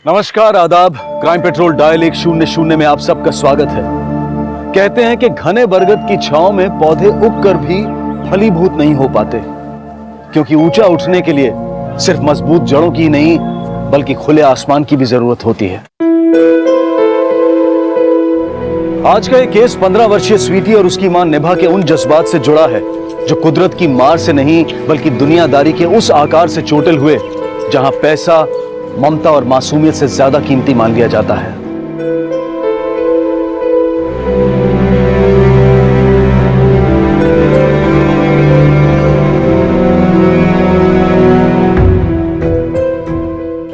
नमस्कार, आदाब। Crime petrol dial 100 में आप सबका स्वागत है। कहते हैं कि घने बरगद की छांव में पौधे उगकर भी फलीभूत नहीं हो पाते, क्योंकि ऊंचा उठने के लिए सिर्फ मजबूत जड़ों की नहीं बल्कि खुले आसमान की भी जरूरत होती है। आज का ये केस 15 वर्षीय स्वीटी और उसकी मां निभा के उन जज्बात से जुड़ा है जो कुदरत की मार से नहीं बल्कि दुनियादारी के उस आकार से चोटिल हुए जहां पैसा, ममता और मासूमियत से ज्यादा कीमती मान लिया जाता है।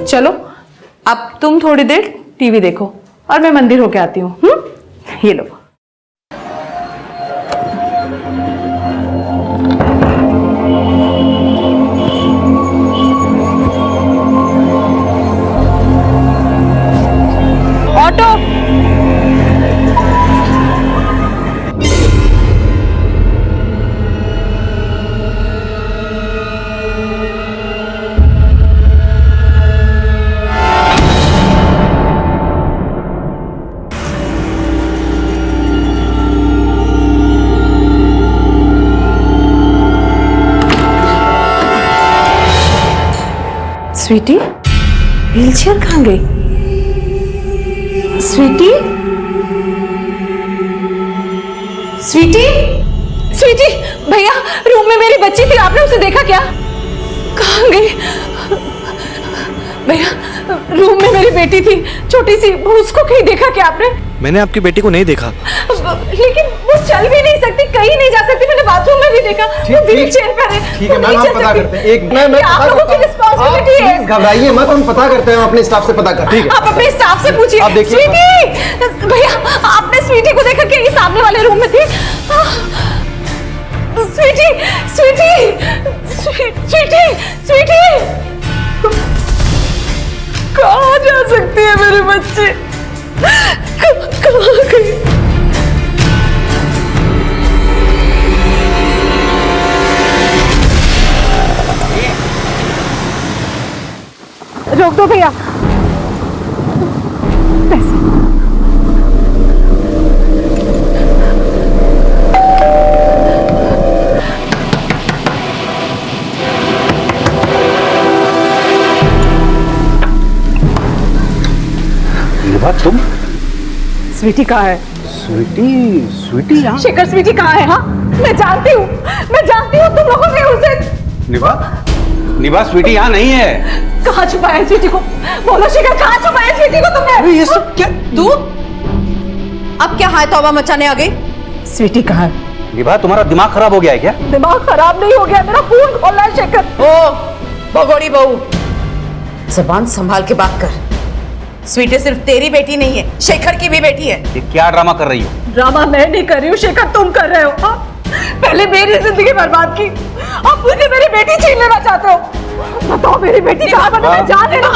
चलो अब तुम थोड़ी देर टीवी देखो और मैं मंदिर होके आती हूँ। ये लो। ऑटो। स्वीटी, व्हीलचेयर कहाँ गई? स्वीटी, स्वीटी, स्वीटी, भैया रूम में मेरी बच्ची थी, आपने उसे देखा क्या? कहाँ गई? भैया रूम में मेरी बेटी थी, छोटी सी, उसको कहीं देखा क्या आपने? मैंने आपकी बेटी को नहीं देखा। लेकिन वो चल भी नहीं सकती, कहीं नहीं जा सकती, मैंने बाथरूम में भी देखा। वो व्हीलचेयर पर है। ठीक है मैम, हम पता करते हैं। एक मैं आप लोगों की रिस्पांसिबिलिटी है। घबराइए मत, हम पता करते हैं, अपने स्टाफ से पता करते हैं। आप अपने स्टाफ से पूछिए। आप देखिए। स्वीटी, भैया आपने स्वीटी को देखा क्या? ये सामने वाले रूम में थी। स्वीटी, स्वीटी, स्वीटी, स्वीटी, कहाँ जा सकती है मेरे बच्चे? कहाँ गई? रोक दो भैया। पैसे। निभा, तुम? स्वीटी कहाँ है? स्वीटी यहाँ? शेखर, स्वीटी कहाँ है? हाँ मैं जानती हूँ तुम लोगों ने उसे। निभा, स्वीटी यहाँ नहीं है। कहाँ छुपाया है स्वीटी को? बोलो शेखर, कहाँ छुपाया है स्वीटी को तुमने? ये सब क्या? तू अब क्या हाय तौबा मचाने आ गई? स्वीटी कहाँ है? निभा, तुम्हारा दिमाग खराब हो गया है क्या? दिमाग खराब नहीं हो गया, मेरा खून खोलना है शेखर। ओ भगोड़ी बहू, जबान संभाल के बात कर। स्वीटी सिर्फ तेरी बेटी नहीं है, शेखर की भी बेटी है। ये क्या ड्रामा कर रही हो? ड्रामा मैं नहीं कर रही हूँ शेखर, तुम कर रहे हो। हाँ? पहले मेरी जिंदगी बर्बाद की, अब मुझे मेरी बेटी छीन लेना चाहते हो। बताओ मेरी बेटी कहाँ है? मैं जान लेना।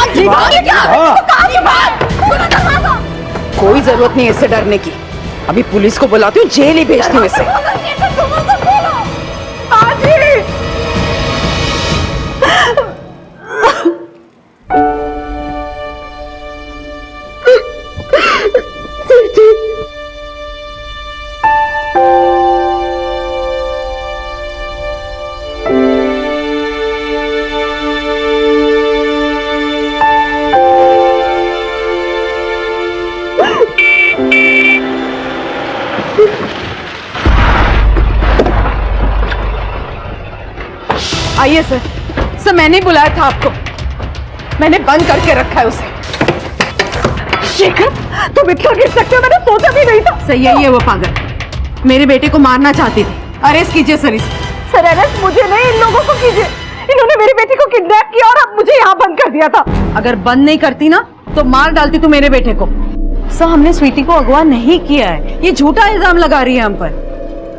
कोई जरूरत नहीं है इससे डरने की। अभी पुलिस को बुलाती हूँ, जेल ही भेजती हूँ इसे। आइए सर। सर मैंने बुलाया था आपको, मैंने बंद करके रखा है उसे। शेखर तुम इतना गिर सकते हो, मैंने सोचा भी नहीं था। सही है वो पागल मेरी बेटी को मारना चाहती थी। अरेस्ट कीजिए सर इसे। सर अरेस्ट मुझे नहीं, इन लोगों को कीजिए। इन्होंने मेरी बेटी को किडनैप किया और अब मुझे यहाँ बंद कर दिया था। अगर बंद नहीं करती ना तो मार डालती तू मेरे बेटे को। सर हमने स्वीटी को अगवा नहीं किया है, ये झूठा इल्जाम लगा रही है हम पर।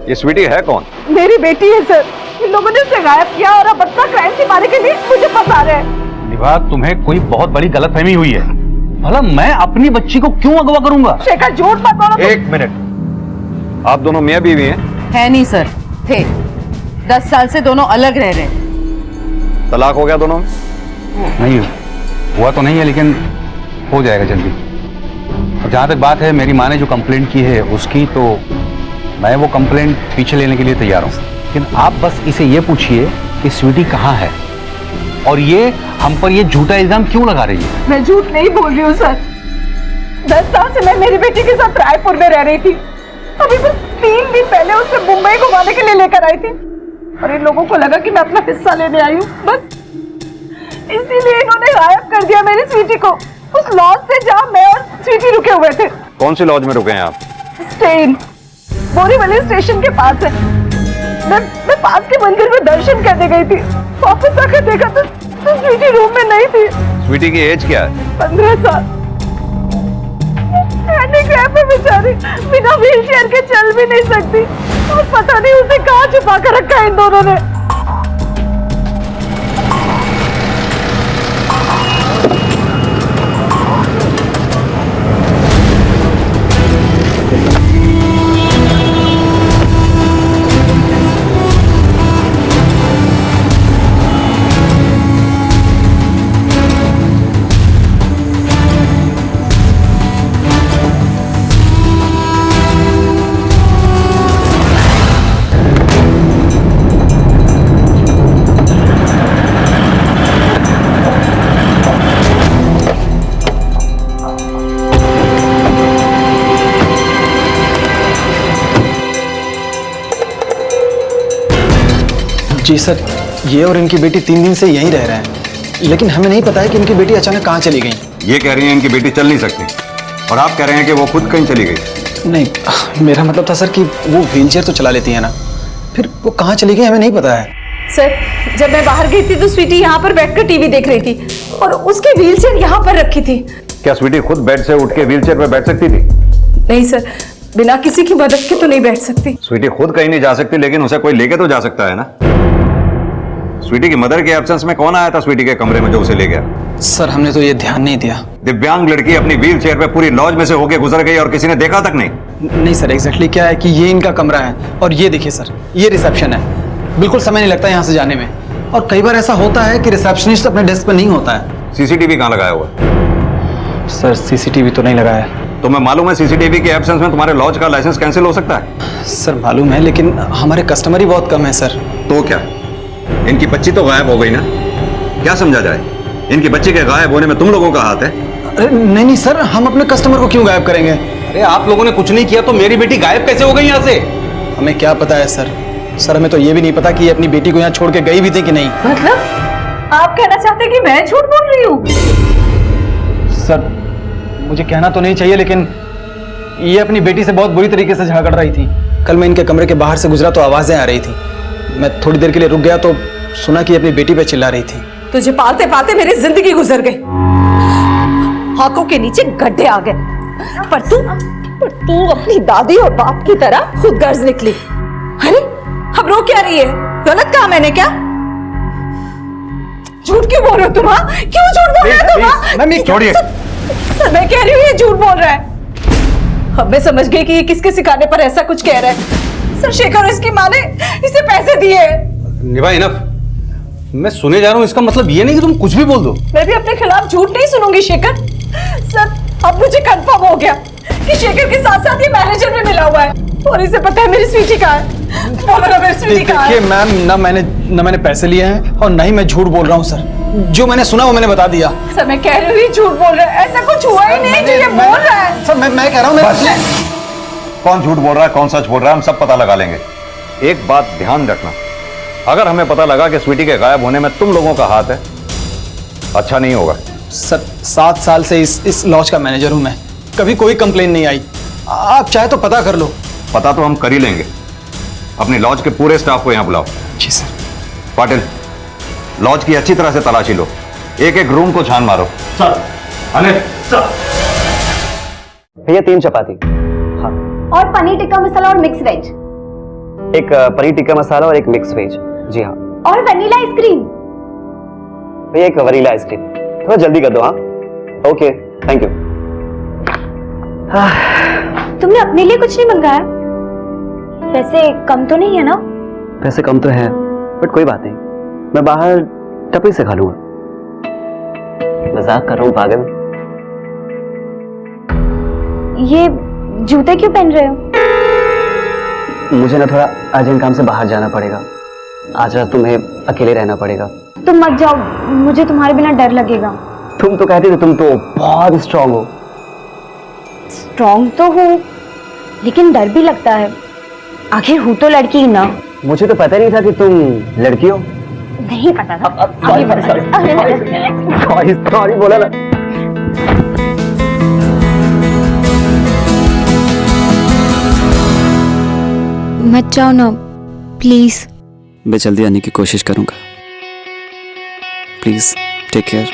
ये स्वीटी है कौन? मेरी बेटी है सर, इन लोगों ने उसे गायब किया और अब अपना क्राइम से मारने के लिए मुझे फंसा रहे हैं। निभा, तुम्हें कोई बहुत बड़ी गलतफहमी हुई है। भला मैं अपनी बच्ची को क्यों अगवा करूंगा? शेखर झूठ मत बोलो। एक मिनट, आप दोनों मियां बीवी हैं? है नहीं सर, थे 10 साल से दोनों अलग रह रहे हैं। तलाक हो गया दोनों? नहीं हुआ तो नहीं है, लेकिन हो जाएगा जल्दी। और जहाँ तक बात है मेरी माँ ने जो कंप्लेंट की है उसकी, तो मैं वो कंप्लेंट पीछे लेने के लिए तैयार हूँ। लेकिन आप बस इसे ये पूछिए कि स्वीटी कहाँ है और ये हम पर ये झूठा इल्जाम क्यों लगा रही है। मैं झूठ नहीं बोल रही हूँ सर। 10 साल से मैं मेरी बेटी के साथ रायपुर में रह रही थी। अभी बस 3 दिन पहले उसे मुंबई घुमाने के लिए लेकर आई थी और इन लोगों को लगा कि मैं अपना हिस्सा लेने आई हूँ, बस इसीलिए इन्होंने गायब कर दिया मेरी स्वीटी को उस लॉज से जहाँ मैं और स्वीटी रुके हुए थे। कौन सी लॉज में रुके हैं आप? स्टेन बोरीवली स्टेशन के पास है। मैं पास के मंदिर में दर्शन करने गई थी। वापस आकर देखा तो स्वीटी रूम में नहीं थी। स्वीटी की एज क्या है? 15 साल। हैंडीकैप है बेचारी, बिना व्हीलचेयर के चल भी नहीं सकती और पता नहीं उसे कहाँ छुपा कर रखा है इन दोनों ने। जी सर, ये और इनकी बेटी 3 दिन से यहीं रह रहे हैं, लेकिन हमें नहीं पता है कि इनकी बेटी अचानक कहाँ चली गई। ये कह रही हैं इनकी बेटी चल नहीं सकती और आप कह रहे हैं कि वो खुद कहीं चली गई। नहीं, मेरा मतलब था सर कि वो व्हीलचेयर तो चला लेती है ना, फिर वो कहाँ चली गई हमें नहीं पता है। सर, जब मैं बाहर गई थी तो स्वीटी यहाँ पर बैठकर टीवी देख रही थी और उसकी व्हीलचेयर यहाँ पर रखी थी। क्या स्वीटी खुद बेड से उठ के व्हीलचेयर पे बैठ सकती थी? नहीं सर, बिना किसी की मदद के तो नहीं बैठ सकती। स्वीटी खुद कहीं नहीं जा सकती, लेकिन उसे कोई लेके तो जा सकता है ना। स्वीटी की मदर के एब्सेंस में कौन आया था स्वीटी के कमरे में जो उसे ले गया? सर, हमने तो ये ध्यान नहीं दिया। दिव्यांग लड़की अपनी व्हील चेयर पे पूरी लॉज में से होके गुजर गई और किसी ने देखा तक नहीं। नहीं सर, एग्जैक्टली क्या है कि ये इनका कमरा है और ये देखिए सर, ये रिसेप्शन है। बिल्कुल समय नहीं लगता यहाँ से जाने में, और कई बार ऐसा होता है कि रिसेप्शनिस्ट अपने डेस्क पर नहीं होता है। सीसीटीवी कहाँ लगाया हुआ? सर, सीसीटीवी तो नहीं लगाया है। तुम्हें मालूम है सीसीटीवी के एब्सेंस में तुम्हारे लॉज का लाइसेंस कैंसिल हो सकता है? सर मालूम है, लेकिन हमारे कस्टमर ही बहुत कम है सर। तो क्या इनकी बच्ची तो गायब हो गई ना? क्या समझा जाए? इनकी बच्ची के गायब होने में तुम लोगों का हाथ है? अरे नहीं नहीं सर, हम अपने कस्टमर को क्यों गायब करेंगे? अरे आप लोगों ने कुछ नहीं किया तो मेरी बेटी गायब कैसे हो गई यहाँ से? हमें क्या पता है सर। सर, हमें तो ये भी नहीं पता कि ये अपनी बेटी को यहाँ छोड़ के गई भी थी कि नहीं। मतलब आप कहना चाहते हैं कि मैं झूठ बोल रही हूँ? सर, मुझे कहना तो नहीं चाहिए, लेकिन ये अपनी बेटी से बहुत बुरी तरीके से झगड़ रही थी। कल मैं इनके कमरे के बाहर से गुजरा तो आवाजें आ रही थी। मैं थोड़ी देर के लिए रुक गया तो सुना कि अपनी बेटी पे चिल्ला रही थी। तुझे पालते पालते मेरी जिंदगी गुजर गई, हाथों के नीचे गड्ढे आ गए, पर तू अपनी दादी और बाप की तरह खुद गर्ज निकली। अरे अब रो क्या रही है? गलत कहा मैंने क्या? झूठ क्यों बोल रहे हो तुम? क्यों झूठ बोल रहे हो तुम? छोड़िए। सर, मैं कह रही हूँ ये झूठ बोल रहा है। अब मैं समझ गई कि ये किसके सिखाने पर ऐसा कुछ कह रहा है। सर, शेखर और इसकी माँ ने इसे पैसे दिए। निभा इनफ, मैं सुने जा रहा हूँ, इसका मतलब ये नहीं कि तुम कुछ भी बोल दो। मैं भी अपने खिलाफ झूठ नहीं सुनूंगी शेखर। सर, अब मुझे कंफर्म हो गया कि शेखर के साथ साथ ये मैनेजर भी मिला हुआ है और इसे पता है मेरी स्वीटी कहाँ है। बोलो ना, मेरी स्वीटी कहाँ है? देखिए मैम, ना मैंने पैसे लिए हैं और ना ही मैं झूठ बोल रहा हूँ सर। जो मैंने सुना वो मैंने बता दिया। सर, मैं कह रही हूँ ये झूठ बोल रहा है। ऐसा कुछ हुआ ही नहीं जो ये बोल रहा है। सर, मैं कह रहा हूँ कौन झूठ बोल रहा है कौन सच बोल रहा है हम सब पता लगा लेंगे। एक बात ध्यान रखना, अगर हमें पता लगा कि स्वीटी के गायब होने में तुम लोगों का हाथ है, अच्छा नहीं होगा। सर, 7 साल से इस लॉज का मैनेजर हूं मैं, कभी कोई कंप्लेन नहीं आई। आप चाहे तो पता कर लो। पता तो हम कर ही लेंगे। अपनी लॉज के पूरे स्टाफ को यहाँ बुलाओ। जी सर। पाटिल, लॉज की अच्छी तरह से तलाशी लो, एक एक रूम को छान मारो। सर। अनिल सर। भैया 3 चपाती। हाँ। और पनीर टिक्का मसाला और मिक्स वेज। एक पनीर टिक्का मसाला और एक मिक्स वेज। जी हाँ। और वनीला आइसक्रीम। भैया एक वनीला आइसक्रीम, थोड़ा जल्दी कर दो। हाँ ओके, थैंक यू। तुमने अपने लिए कुछ नहीं मंगाया? वैसे कम तो नहीं है ना? पैसे कम तो है, बट कोई बात नहीं, मैं बाहर टपरी से खा लूंगा। मजाक कर रहा हूँ पागल। ये जूते क्यों पहन रहे हो? मुझे ना थोड़ा अर्जेंट काम से बाहर जाना पड़ेगा। आज रात तुम्हें अकेले रहना पड़ेगा। तुम मत जाओ, मुझे तुम्हारे बिना डर लगेगा। तुम तो कहती थी तुम तो बहुत स्ट्रांग हो। स्ट्रांग तो हूँ, लेकिन डर भी लगता है। आखिर हूँ तो लड़की ही ना। मुझे तो पता नहीं था कि तुम लड़की हो। नहीं पता था। सॉरी बोला ना। मत जाओ ना प्लीज। मैं जल्दी आने की कोशिश करूंगा। Please take care.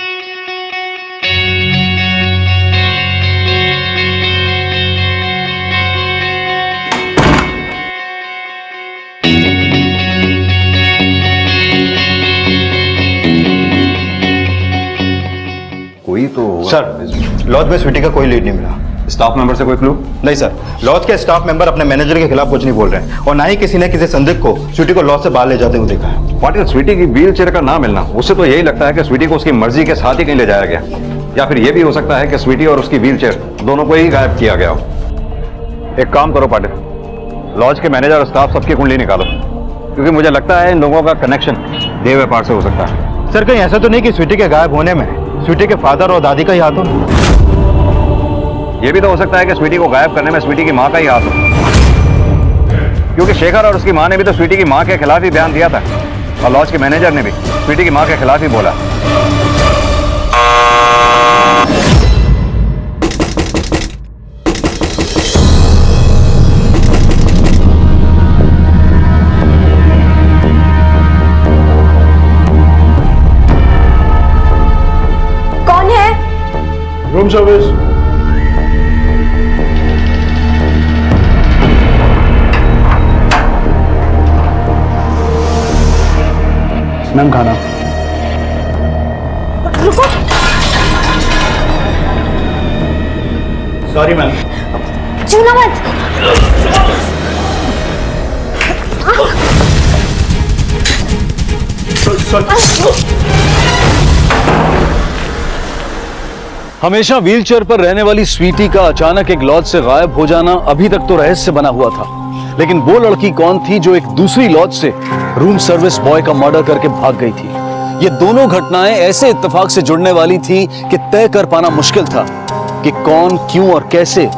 कोई तो होगा। सर, लॉज में स्वीटी का कोई लीड नहीं मिला। स्टाफ मेंबर से कोई क्लू? नहीं सर, लॉज के स्टाफ मेंबर अपने मैनेजर के खिलाफ कुछ नहीं बोल रहे हैं और ना ही किसी ने किसी संदिग्ध को स्वीटी को लॉज से बाहर ले जाते हुए देखा है। पाटिल, स्वीटी की व्हील चेयर का ना मिलना, उससे तो यही लगता है कि स्वीटी को उसकी मर्जी के साथ ही कहीं ले जाया गया, या फिर यह भी हो सकता है कि स्वीटी और उसकी व्हील चेयर दोनों को ही गायब किया गया हो। एक काम करो पाटिल, लॉज के मैनेजर और स्टाफ सबकी कुंडली निकालो, क्योंकि मुझे लगता है इन लोगों का कनेक्शन देह व्यापार से हो सकता है। सर, कहीं ऐसा तो नहीं कि स्वीटी के गायब होने में स्वीटी के फादर और दादी का ही हाथ हो? यह भी तो हो सकता है कि स्वीटी को गायब करने में स्वीटी की मां का ही हाथ हो, क्योंकि शेखर और उसकी मां ने भी तो स्वीटी की मां के खिलाफ ही बयान दिया था, और लॉज के मैनेजर ने भी स्वीटी की मां के खिलाफ ही बोला। कौन है? Room service. मैम खाना। रुको। Sorry ma'am. छूना मत। हमेशा व्हीलचेयर पर रहने वाली स्वीटी का अचानक एक लॉज से गायब हो जाना अभी तक तो रहस्य बना हुआ था, लेकिन वो लड़की कौन थी जो एक दूसरी लॉज से रूम सर्विस बॉय का मर्डर करके भाग गई थी? ये दोनों घटनाएं ऐसे इत्तेफाक से जुड़ने वाली थी कि तय कर पाना मुश्किल था कि कौन, क्यों और कैसे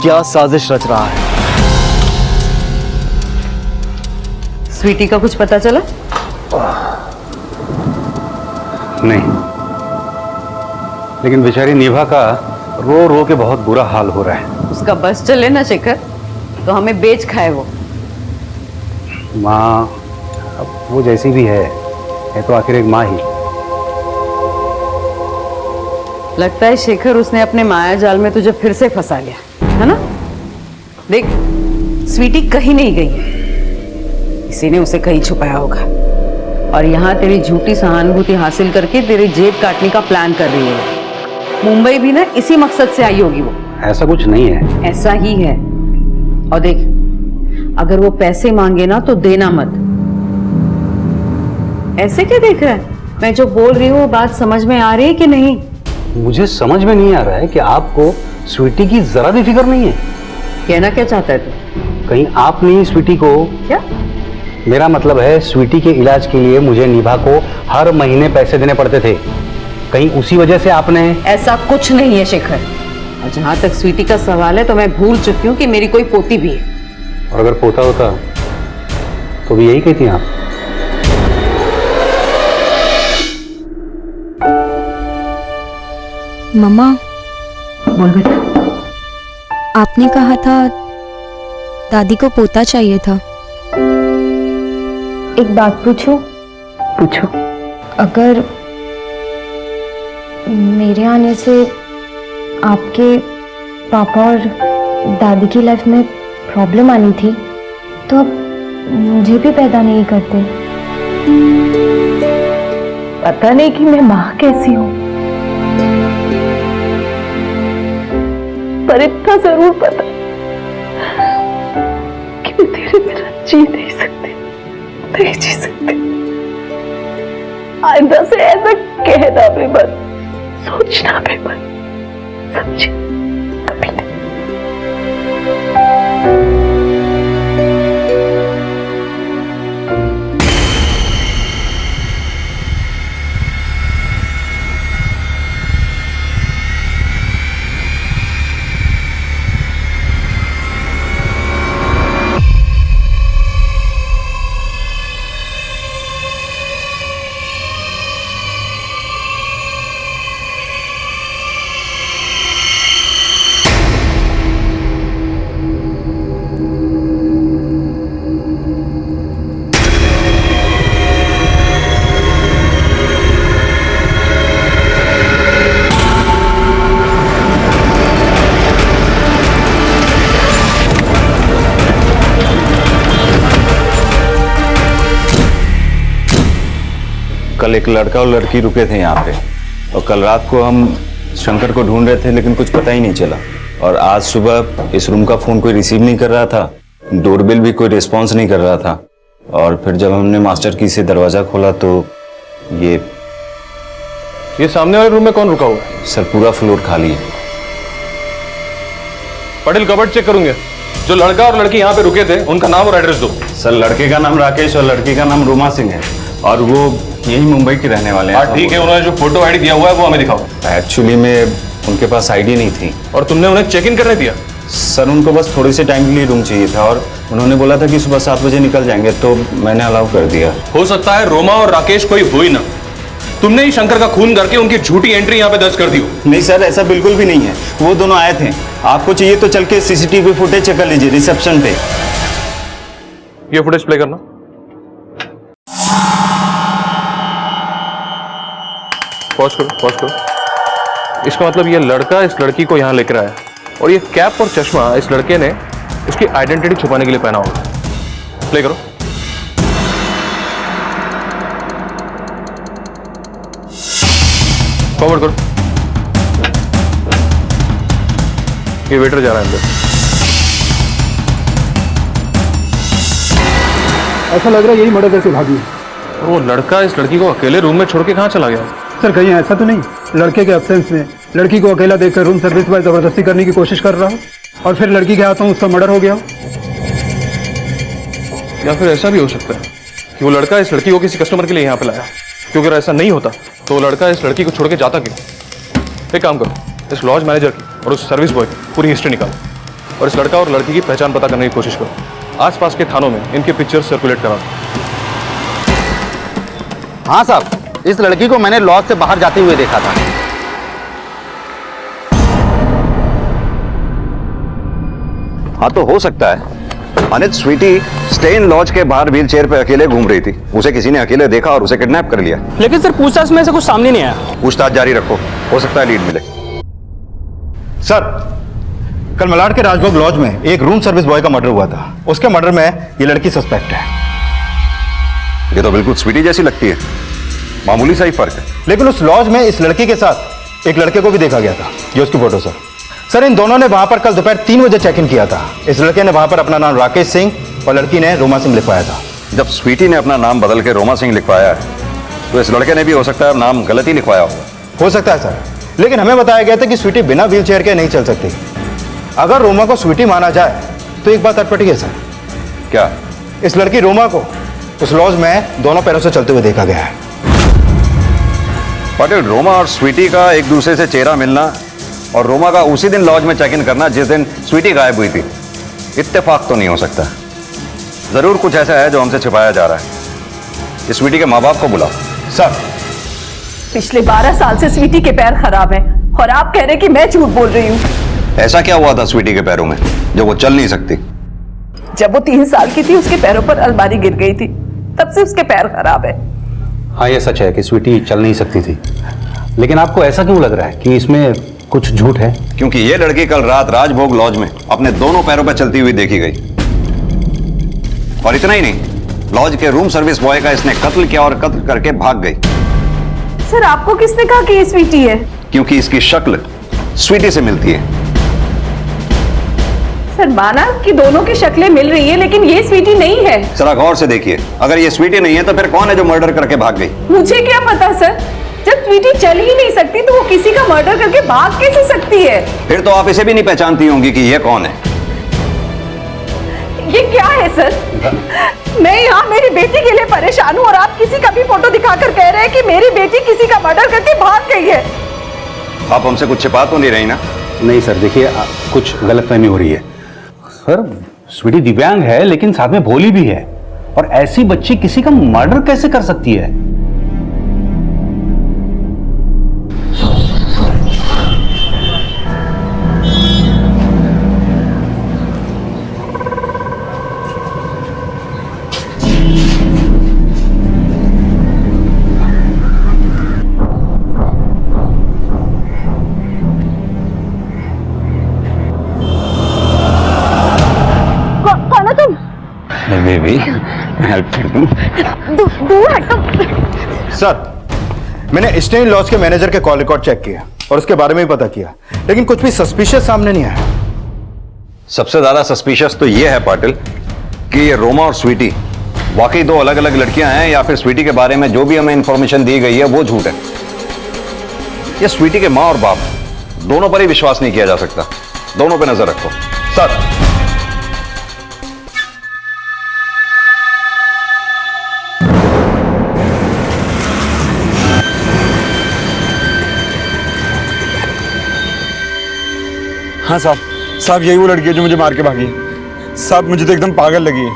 क्या साजिश रच रहा है। स्वीटी का कुछ पता चला? नहीं, लेकिन बेचारी निभा का रो रो के बहुत बुरा हाल हो रहा है। उसका बस चले ना शेखर, तो हमें बेच खाए वो। माँ, अब वो जैसी भी है तो आखिर एक माँ ही। लगता है शेखर उसने अपने माया जाल में तुझे फिर से फंसा लिया है ना? देख, स्वीटी कहीं नहीं गई है, किसी ने उसे कहीं छुपाया होगा, और यहाँ तेरी झूठी सहानुभूति हासिल करके तेरी जेब काटने का प्लान कर रही है। मुंबई भी ना इसी मकसद से आई होगी वो। ऐसा कुछ नहीं है। ऐसा ही है। और देख, अगर वो पैसे मांगे ना तो देना मत। ऐसे क्या देख रहा है? मैं जो बोल रही हूँ वो बात समझ में आ रही है कि नहीं? मुझे समझ में नहीं आ रहा है कि आपको स्वीटी की जरा भी फिक्र नहीं है। कहना क्या चाहता है तू? कहीं आप नहीं स्वीटी को? क्या? मेरा मतलब है, स्वीटी के इलाज के लिए मुझे निभा को हर महीने पैसे देने पड़ते थे, कहीं उसी वजह से आपने? ऐसा कुछ नहीं है शेखर, और जहां तक स्वीटी का सवाल है तो मैं भूल चुकी हूँ कि मेरी कोई पोती भी है। और अगर पोता होता तो भी यही कहती आप? मम्मा, बोल बेटा। आपने कहा था दादी को पोता चाहिए था। एक बात पूछूं? पूछो। अगर मेरे आने से आपके पापा और दादी की लाइफ में प्रॉब्लम आनी थी तो अब मुझे भी पैदा नहीं करते। पता नहीं कि मैं माँ कैसी हूँ, पर इतना जरूर पता कि मैं तेरे बिना जी नहीं सकती, नहीं जी सकती। आइंदा से ऐसा कहना भी मत, सोचना भी मत, समझे? कभी नहीं। कल एक लड़का और लड़की रुके थे यहाँ पे, और कल रात को हम शंकर को ढूंढ रहे थे लेकिन कुछ पता ही नहीं चला। और आज सुबह इस रूम का फोन कोई रिसीव नहीं कर रहा था, डोरबेल भी कोई रिस्पॉन्स नहीं कर रहा था। और फिर जब हमने मास्टर की से दरवाजा खोला तो ये सामने वाले रूम में कौन रुका हुआ है? सर पूरा फ्लोर खाली है। पटेल कबर्ड चेक करूंगे। जो लड़का और लड़की यहाँ पे रुके थे उनका नाम और एड्रेस दो। सर लड़के का नाम राकेश और लड़की का नाम रोमा सिंह है, और वो यही मुंबई के रहने वाले हैं। ठीक है, उन्होंने जो फोटो आईडी दिया हुआ है वो हमें दिखाओ। एक्चुअली में उनके पास आईडी नहीं थी। और तुमने उन्हें चेक इन करने दिया? सर उनको बस थोड़े से टाइम के लिए रूम चाहिए था, और उन्होंने बोला था कि सुबह 7 बजे निकल जाएंगे, तो मैंने अलाउ कर दिया। हो सकता है रोमा और राकेश कोई हो ही ना, तुमने ही शंकर का खून करके उनकी झूठी एंट्री यहाँ पे दर्ज कर दी हो। नहीं सर, ऐसा बिल्कुल भी नहीं है। वो दोनों आए थे। आपको चाहिए तो चल के सीसीटीवी फुटेज चेक कर लीजिए रिसेप्शन पे। ये फुटेज प्ले करना। पॉज करो। इसका मतलब ये लड़का इस लड़की को यहाँ लेकर आया, और ये कैप और चश्मा इस लड़के ने उसकी आइडेंटिटी छुपाने के लिए पहना होगा। प्ले करो। फॉरवर्ड करो। ये वेटर जा रहा है अंदर। ऐसा लग रहा है यही मर्डर करके भागी है। वो लड़का इस लड़की को अकेले रूम में छोड़ के कहाँ चला गया? सर कहीं ऐसा तो नहीं लड़के के एब्सेंस में लड़की को अकेला देखकर रूम सर्विस बॉय जबरदस्ती करने की कोशिश कर रहा हो, और फिर लड़की के हाथों उसका मर्डर हो गया हो? या फिर ऐसा भी हो सकता है कि वो लड़का इस लड़की को किसी कस्टमर के लिए यहाँ पे लाया, क्योंकि अगर ऐसा नहीं होता तो वो लड़का इस लड़की को छोड़ के जाता क्यों? एक काम करो, इस लॉज मैनेजर की और उस सर्विस बॉय की पूरी हिस्ट्री निकालो, और इस लड़का और लड़की की पहचान पता करने की कोशिश करो। आसपास के थानों में इनके पिक्चर सर्कुलेट करा। हाँ साहब, इस लड़की को मैंने लॉज से बाहर जाते हुए देखा था। हाँ तो हो सकता है Anit sweetie stay in lodge के बाहर व्हील चेयर पे अकेले घूम रही थी, उसे किसी ने अकेले देखा और उसे किडनैप कर लिया। लेकिन सर पूछताछ में से कुछ सामने नहीं आया। पूछताछ जारी रखो, हो सकता है लीड मिले। सर कल मलाड के राजभोग लॉज में एक रूम सर्विस बॉय का मर्डर हुआ था। उसके मर्डर में ये लड़की सस्पेक्ट है। ये तो बिल्कुल स्वीटी जैसी लगती है, मामूली सा ही फर्क है। लेकिन उस लॉज में इस लड़की के साथ एक लड़के को भी देखा गया था। ये उसकी फोटो सर इन दोनों ने वहां पर कल दोपहर 3 बजे चेक इन किया था। इस लड़के ने वहां पर अपना नाम राकेश सिंह और लड़की ने रोमा सिंह लिखवाया था। जब स्वीटी ने अपना नाम बदल के रोमा सिंह लिखवाया है तो इस लड़के ने भी हो सकता है नाम गलत ही लिखवाया हो सकता है सर, लेकिन हमें बताया गया था कि स्वीटी बिना व्हील चेयर के नहीं चल सकती। अगर रोमा को स्वीटी माना जाए तो एक बात अटपटी है सर। क्या? इस लड़की रोमा को उस लॉज में दोनों पैरों से चलते हुए देखा गया है। पटेल, रोमा और स्वीटी का एक दूसरे से चेहरा मिलना और रोमा का उसी दिन लॉज में चेक इन करना जिस दिन स्वीटी गायब हुई थी, इत्तेफाक तो नहीं हो सकता। जरूर कुछ ऐसा है जो हमसे छिपाया जा रहा है। इस स्वीटी के माँ बाप को बुलाओ। सर पिछले 12 साल से स्वीटी के पैर खराब हैं और आप कह रहे हैं कि मैं झूठ बोल रही हूँ। ऐसा क्या हुआ था स्वीटी के पैरों में जो वो चल नहीं सकती? जब वो 3 साल की थी उसके पैरों पर अलमारी गिर गई थी, तब से उसके पैर खराब है। हाँ ये सच है कि स्वीटी चल नहीं सकती थी, लेकिन आपको ऐसा क्यों लग रहा है कि इसमें कुछ झूठ है? क्योंकि ये लड़की कल रात राजभोग लॉज में अपने दोनों पैरों पर चलती हुई देखी गई। और इतना ही नहीं, लॉज के रूम सर्विस बॉय का इसने कत्ल किया और कत्ल करके भाग गई। सर आपको किसने कहा कि ये स्वीटी है? क्योंकि इसकी शक्ल स्वीटी से मिलती है। सर माना कि दोनों की शक्लें मिल रही है, लेकिन ये स्वीटी नहीं है। जरा गौर से देखिए, अगर ये स्वीटी नहीं है तो फिर कौन है जो मर्डर करके भाग गई? मुझे क्या पता सर, जब स्वीटी चल ही नहीं सकती तो वो किसी का मर्डर करके भाग कैसे सकती है? फिर तो आप इसे भी नहीं पहचानती होंगी कि ये कौन है। ये क्या है सर? मैं यहाँ मेरी बेटी के लिए परेशान हूँ और आप किसी का भी फोटो दिखाकर कह रहे हैं कि मेरी बेटी किसी का मर्डर करके भाग गई है। आप हमसे कुछ छिपा तो नहीं रही ना? नहीं सर, देखिए कुछ गलतफहमी हो रही है। सर स्वीटी दिव्यांग है लेकिन साथ में भोली भी है, और ऐसी बच्ची किसी का मर्डर कैसे कर सकती है? बेबी हेल्प कर दूं? दूर हटो। सर मैंने स्टेन लॉज के मैनेजर के कॉल रिकॉर्ड चेक किया और उसके बारे में भी पता किया, लेकिन कुछ भी सस्पिशियस सामने नहीं आया। सबसे ज्यादा सस्पिशियस तो यह है पाटिल कि ये रोमा और स्वीटी वाकई दो अलग अलग लड़कियां हैं, या फिर स्वीटी के बारे में जो भी हमें इंफॉर्मेशन दी गई है वो झूठ है। ये स्वीटी के माँ और बाप दोनों पर ही विश्वास नहीं किया जा सकता। दोनों पे नजर रखो। सर, हाँ साहब, साहब यही वो लड़की है जो मुझे मार के भागी है। साहब मुझे तो एकदम पागल लगी है।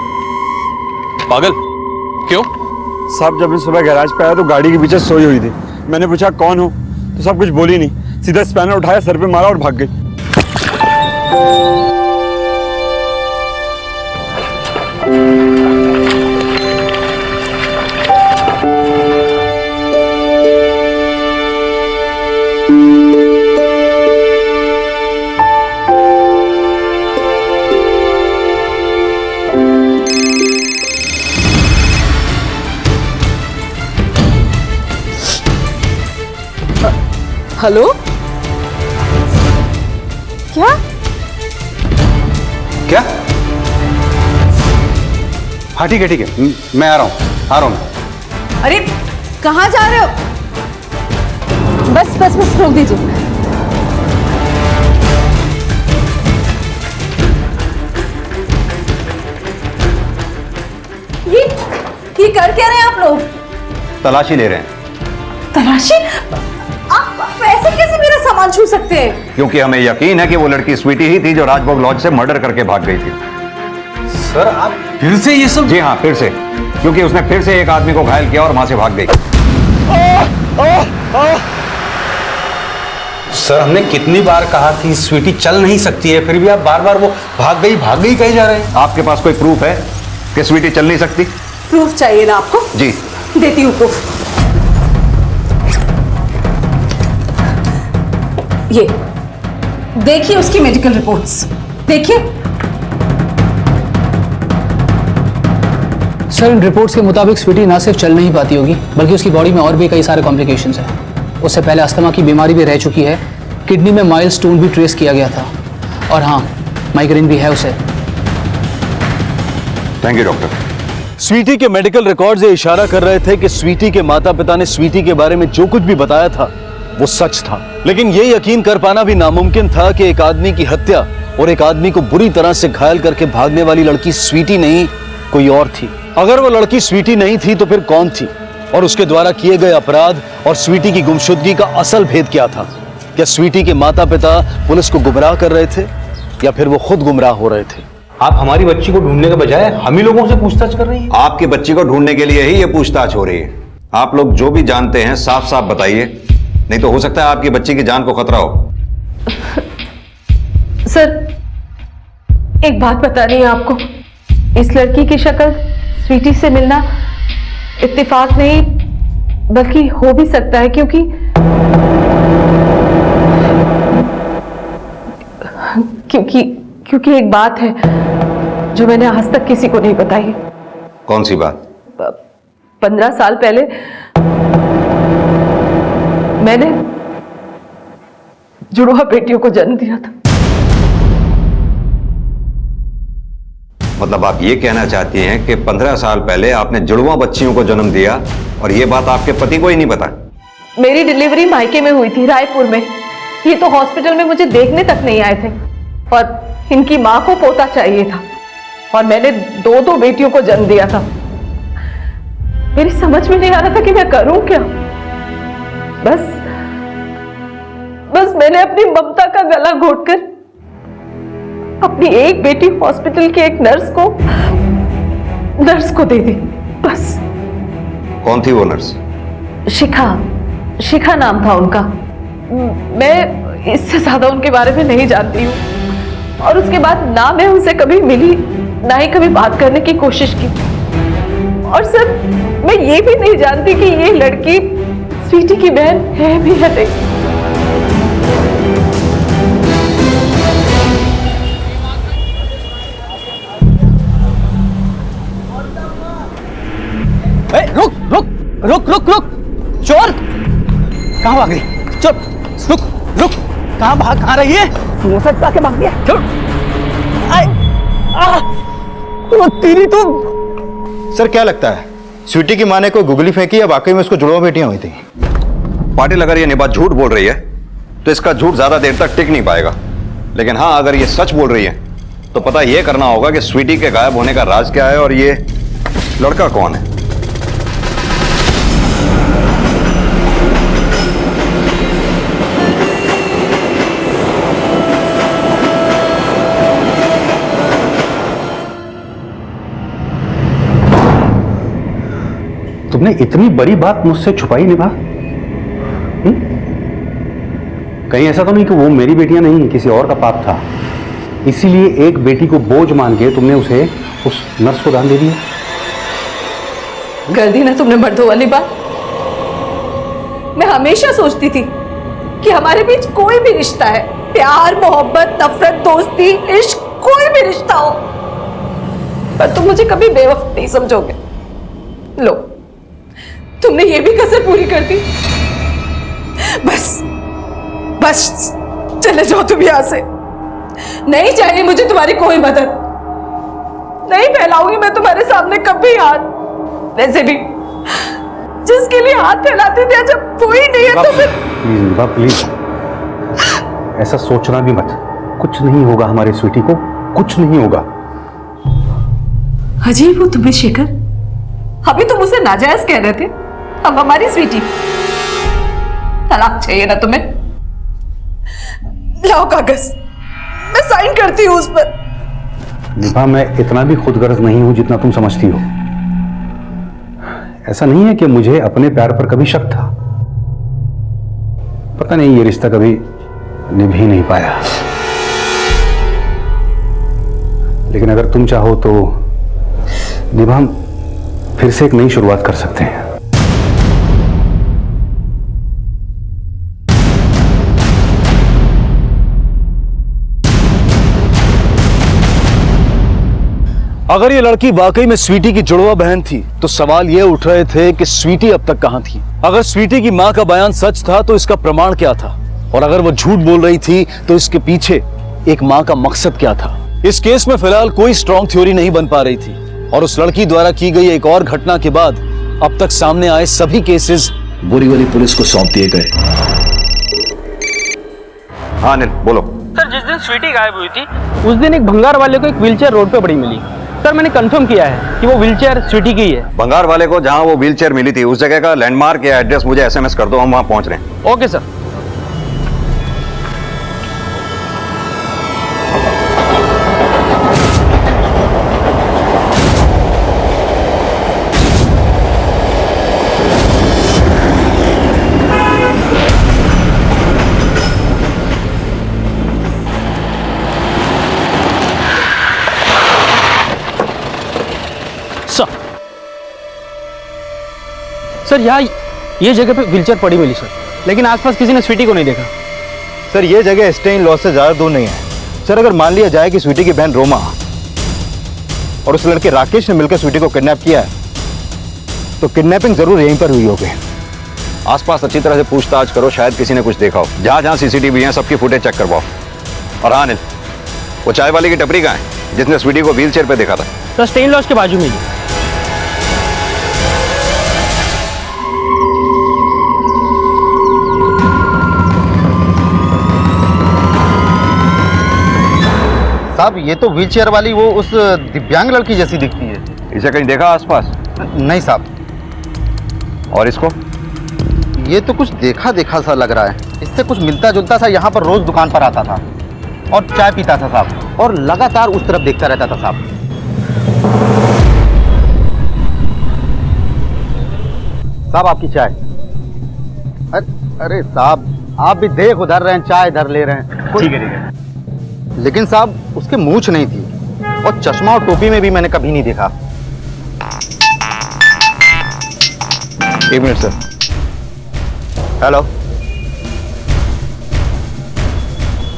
पागल क्यों? साहब जब मैं सुबह गैराज पे आया तो गाड़ी के पीछे सोई हुई थी। मैंने पूछा कौन हो, तो सब कुछ बोली नहीं, सीधा स्पैनर उठाया, सर पे मारा और भाग गई। हेलो, क्या क्या? हाँ ठीक है, मैं आ रहा हूँ मैं। अरे कहाँ जा रहे हो? बस रोक दीजिए। ये कर क्या रहे हैं आप लोग? तलाशी ले रहे हैं। तलाशी? आप ऐसे कैसे मेरा सामान छू सकते हैं? क्योंकि हमें यकीन है कि वो लड़की स्वीटी ही थी जो राजभोग लॉज से मर्डर करके भाग गई थी। सर आप फिर से ये सब? जी हाँ, फिर से, क्योंकि उसने फिर से एक आदमी को घायल किया और वहां से भाग गई। सर हमने कितनी बार कहा थी स्वीटी चल नहीं सकती है, फिर भी आप बार बार वो भाग गई कहे जा रहे हैं। आपके पास कोई प्रूफ है कि स्वीटी चल नहीं सकती? प्रूफ चाहिए ना आपको? जी देती हूँ प्रूफ। ये देखिए उसकी मेडिकल रिपोर्ट्स, देखिए। सर इन रिपोर्ट्स के मुताबिक स्वीटी ना सिर्फ चल नहीं पाती होगी, बल्कि उसकी बॉडी में और भी कई सारे कॉम्प्लिकेशंस हैं। उससे पहले अस्थमा की बीमारी भी रह चुकी है, किडनी में माइल्ड स्टोन भी ट्रेस किया गया था, और हाँ माइग्रेन भी है उसे। Thank you doctor. स्वीटी के मेडिकल रिकॉर्ड्स ये इशारा कर रहे थे कि स्वीटी के माता पिता ने स्वीटी के बारे में जो कुछ भी बताया था वो सच था, लेकिन ये यकीन कर पाना भी नामुमकिन था कि एक आदमी की हत्या और एक आदमी को बुरी तरह से घायल करके भागने वाली लड़की स्वीटी नहीं कोई और थी। अगर वो लड़की स्वीटी नहीं थी तो फिर कौन थी, और उसके द्वारा किए गए अपराध और स्वीटी की गुमशुदगी का असल भेद क्या था? क्या स्वीटी के माता पिता पुलिस को गुमराह कर रहे थे या फिर वो खुद गुमराह हो रहे थे? आप हमारी बच्ची को ढूंढने के बजाय हम ही लोगों से पूछताछ कर रही हैं। आपकी बच्ची को ढूंढने के लिए ही ये पूछताछ हो रही है। आप लोग जो भी जानते हैं साफ साफ बताइए, नहीं तो हो सकता है आपकी बच्ची की जान को खतरा हो। सर एक बात बतानी है आपको, इस लड़की की शक्ल स्वीटी से मिलना इत्तेफाक नहीं बल्कि हो भी सकता है, क्योंकि क्योंकि एक बात है जो मैंने आज तक किसी को नहीं बताई। कौन सी बात? 15 साल पहले मैंने जुड़वा बेटियों को जन्म दिया था। मतलब आप ये कहना चाहती हैं कि 15 साल पहले आपने जुड़वा बच्चियों को जन्म दिया और ये बात आपके पति को ही नहीं पता? मेरी डिलीवरी मायके में हुई थी, रायपुर में। ये तो हॉस्पिटल में मुझे देखने तक नहीं आए थे, और इनकी मां को पोता चाहिए था, और मैंने दो बेटियों को जन्म दिया था। मेरी समझ में नहीं आ रहा था कि मैं करूं क्या। बस मैंने अपनी ममता का गला घोटकर अपनी एक बेटी हॉस्पिटल के एक नर्स को दे दी, बस। कौन थी वो नर्स? शिखा नाम था उनका। मैं इससे ज्यादा उनके बारे में नहीं जानती हूँ, और उसके बाद ना मैं उनसे कभी मिली, ना ही कभी बात करने की कोशिश की। और सर मैं ये भी नहीं जानती कि ये लड़की स्वीटी की बहन है भी या नहीं। रुक रुक रुक रुक रुक, चोर कहाँ भाग रही? चुप, रुक रुक, कहाँ रही है? मुंह से के भाग गया। चुप। तेरी तो। सर क्या लगता है स्वीटी की माँ ने कोई गुगली फेंकी या वाकई में उसको जुड़वा बेटियां हुई थी? पाटिल, अगर ये निभा झूठ बोल रही है तो इसका झूठ ज्यादा देर तक टिक नहीं पाएगा। लेकिन हाँ, अगर ये सच बोल रही है तो पता यह करना होगा कि स्वीटी के गायब होने का राज क्या है और ये लड़का कौन है। तुमने इतनी बड़ी बात मुझसे छुपाई निभा? कहीं ऐसा तो नहीं कि वो मेरी बेटियां नहीं, किसी और का पाप था, इसीलिए एक बेटी को बोझ मान के तुमने उसे उस नर्स को दान दे दिया? कर दी ना तुमने मर्दों वाली बात। मैं हमेशा सोचती थी कि हमारे बीच कोई भी रिश्ता है, प्यार, मोहब्बत, नफरत, दोस्ती, इश्क, कोई भी रिश्ता हो, पर तुम मुझे कभी बेवकूफ नहीं समझोगे। लो, तुमने ये भी कसर पूरी कर दी। बस बस चले जाओ तुम यहां से। नहीं चाहिए मुझे तुम्हारी कोई मदद। नहीं फैलाऊंगी मैं तुम्हारे सामने कभी हाथ। वैसे भी जिसके लिए हाथ फैलाते थे जब कोई नहीं है तो फिर। प्लीज ऐसा सोचना भी मत। कुछ नहीं होगा हमारे स्वीटी को, कुछ नहीं होगा। अजीब हो तुम्हें शेखर, अभी तुम उसे नाजायज कह रहे थे, अब हमारी स्वीटी। तलाक चाहिए ना तुम्हें? लाओ कागज, मैं साइन करती हूं उस पर। निभा, मैं इतना भी खुदगर्ज नहीं हूं जितना तुम समझती हो। ऐसा नहीं है कि मुझे अपने प्यार पर कभी शक था। पता नहीं ये रिश्ता कभी निभ ही नहीं पाया। लेकिन अगर तुम चाहो तो निभा, हम फिर से एक नई शुरुआत कर सकते हैं। अगर ये लड़की वाकई में स्वीटी की जुड़वा बहन थी तो सवाल ये उठ रहे थे कि स्वीटी अब तक कहां थी। अगर स्वीटी की मां का बयान सच था तो इसका प्रमाण क्या था, और अगर वो झूठ बोल रही थी तो इसके पीछे एक मां का मकसद क्या था। इस केस में फिलहाल कोई स्ट्रॉन्ग थ्योरी नहीं बन पा रही थी, और उस लड़की द्वारा की गई एक और घटना के बाद अब तक सामने आए सभी केसेस बोरीवली पुलिस को सौंप दिए गए। हाँ अनिल, बोलो। सर, जिस दिन स्वीटी गायब हुई थी उस दिन एक भंगार वाले को एक व्हीलचेयर रोड पे पड़ी मिली। सर, मैंने कंफर्म किया है कि वो व्हीलचेयर स्वीटी की ही है। भंगार वाले को जहां वो व्हीलचेयर मिली थी उस जगह का लैंडमार्क या एड्रेस मुझे एसएमएस कर दो, हम वहां पहुंच रहे हैं। Okay sir. सर, यहाँ ये जगह पे व्हीलचेयर पड़ी मिली सर, लेकिन आसपास किसी ने स्वीटी को नहीं देखा। सर ये जगह स्टे इन लॉज से ज़्यादा दूर नहीं है। सर अगर मान लिया जाए कि स्वीटी की बहन रोमा और उस लड़के राकेश ने मिलकर स्वीटी को किडनैप किया है, तो किडनैपिंग जरूर यहीं पर हुई होगी। आसपास अच्छी तरह से पूछताछ करो, शायद किसी ने कुछ देखा हो। जहां जहां सीसीटीवी है सबकी फुटेज चेक करवाओ। और हाँ अनिल, वो चाय वाले की टपरी कहाँ है जिसने स्वीटी को व्हीलचेयर पे देखा था? सर, स्टे इन लॉज के बाजू में ही। साहब ये तो व्हीलचेयर वाली वो उस दिव्यांग लड़की जैसी दिखती है। इसे कहीं देखा आसपास? नहीं साहब। और इसको? ये तो कुछ देखा देखा सा लग रहा है। इससे कुछ मिलता जुलता सा। यहाँ पर रोज दुकान पर आता था और चाय पीता था साहब, और लगातार उस तरफ देखता रहता था साहब। साहब आपकी चाय। अरे साहब आप भी देख उधर रहे हैं, चाय इधर ले रहे हैं। ठीक है। लेकिन साहब उसके मूंछ नहीं थी, और चश्मा और टोपी में भी मैंने कभी नहीं देखा। एक मिनट सर। हेलो,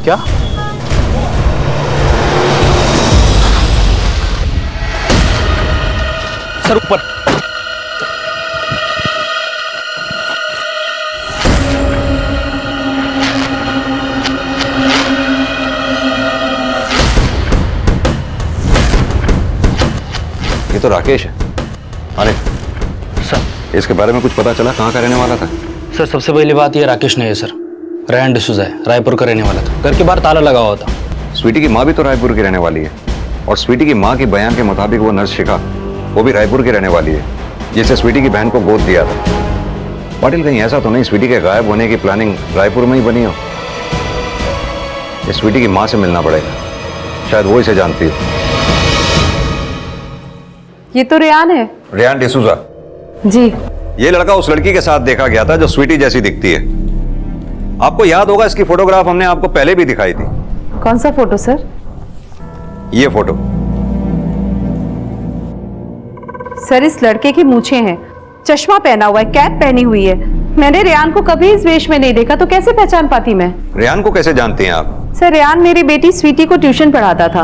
क्या? सर ऊपर। तो राकेश है। अरे सर इसके बारे में कुछ पता चला, कहाँ का रहने वाला था? सर सबसे पहली बात ये राकेश नहीं है सर, रेहान डिसूजा है, रायपुर का रहने वाला था, घर के बाहर ताला लगा हुआ था। स्वीटी की माँ भी तो रायपुर की रहने वाली है, और स्वीटी की माँ के बयान के मुताबिक वो नर्स शिखा वो भी रायपुर की रहने वाली है, जिसे स्वीटी की बहन को गोद दिया था। पाटिल कहीं ऐसा तो नहीं स्वीटी के गायब होने की प्लानिंग रायपुर में ही बनी हो? ये स्वीटी की माँ से मिलना पड़ेगा, शायद वो इसे जानती हो। ये तो रेहान है। रेहान डिसूजा जी। ये लड़का उस लड़की के साथ देखा गया था जो स्वीटी जैसी दिखती है। आपको याद होगा इसकी फोटोग्राफ हमने आपको पहले भी दिखाई थी। कौन सा फोटो सर? ये फोटो। सर इस लड़के की मूछें हैं, चश्मा पहना हुआ है, कैप पहनी हुई है। मैंने रेहान को कभी इस वेश में नहीं देखा, तो कैसे पहचान पाती मैं? रेहान को कैसे जानती हैं आप? सर रेहान मेरी बेटी स्वीटी को ट्यूशन पढ़ाता था,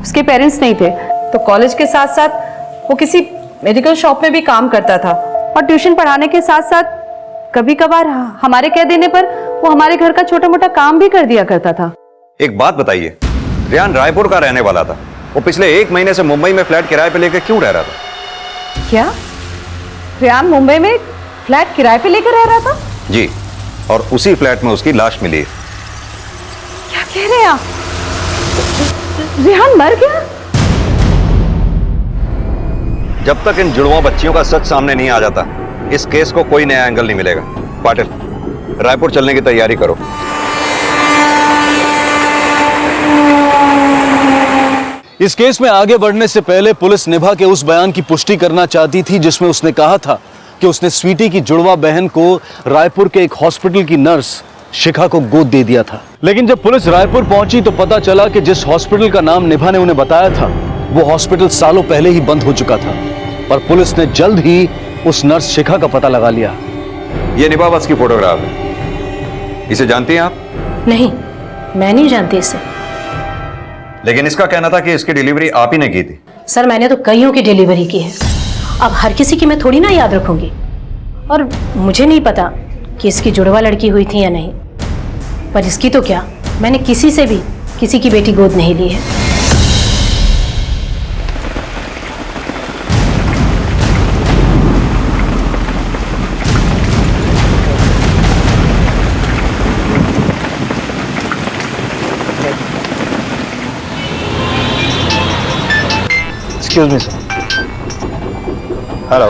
उसके पेरेंट्स नहीं थे, तो कॉलेज के साथ साथ वो किसी मेडिकल शॉप में भी काम करता था, और ट्यूशन पढ़ाने के साथ साथ कभी कभार हमारे कह देने पर वो हमारे घर का छोटा मोटा काम भी कर दिया करता था। एक बात बताइए, रेहान रायपुर का रहने वाला था, वो पिछले 1 महीने से मुंबई में फ्लैट किराए पे लेकर क्यों रह रहा था? क्या रेहान मुंबई में फ्लैट किराए पे लेकर रह रहा था? जी, और उसी फ्लैट में उसकी लाश मिली है। क्या कह रहे हैं आप? रेहान मर गया? जब तक इन जुड़वा बच्चियों का सच सामने नहीं आ जाता, इस केस को कोई नया एंगल नहीं मिलेगा। पाटिल, रायपुर चलने की तैयारी करो। इस केस में आगे बढ़ने से पहले पुलिस निभा के उस बयान की पुष्टि करना चाहती थी जिसमें उसने कहा था कि उसने स्वीटी की जुड़वा बहन को रायपुर के एक हॉस्पिटल की नर्स शिखा को गोद दे दिया था। लेकिन जब पुलिस रायपुर पहुंची तो पता चला कि जिस हॉस्पिटल का नाम निभा ने उन्हें बताया था वो हॉस्पिटल सालों पहले ही बंद हो चुका था, पर पुलिस ने जल्द ही उस नर्स शिखा का पता लगा लिया। ये निभा बस की फोटोग्राफ है, इसे जानती हैं आप? नहीं, मैं नहीं जानती इसे। लेकिन इसका कहना था कि इसकी डिलीवरी आप ही ने की थी। सर मैंने तो कईयों की डिलीवरी की है, अब हर किसी की मैं थोड़ी ना याद रखूंगी, और मुझे नहीं पता कि इसकी जुड़वा लड़की हुई थी या नहीं, पर इसकी तो क्या, मैंने किसी से भी किसी की बेटी गोद नहीं ली है। Excuse me sir. हेलो।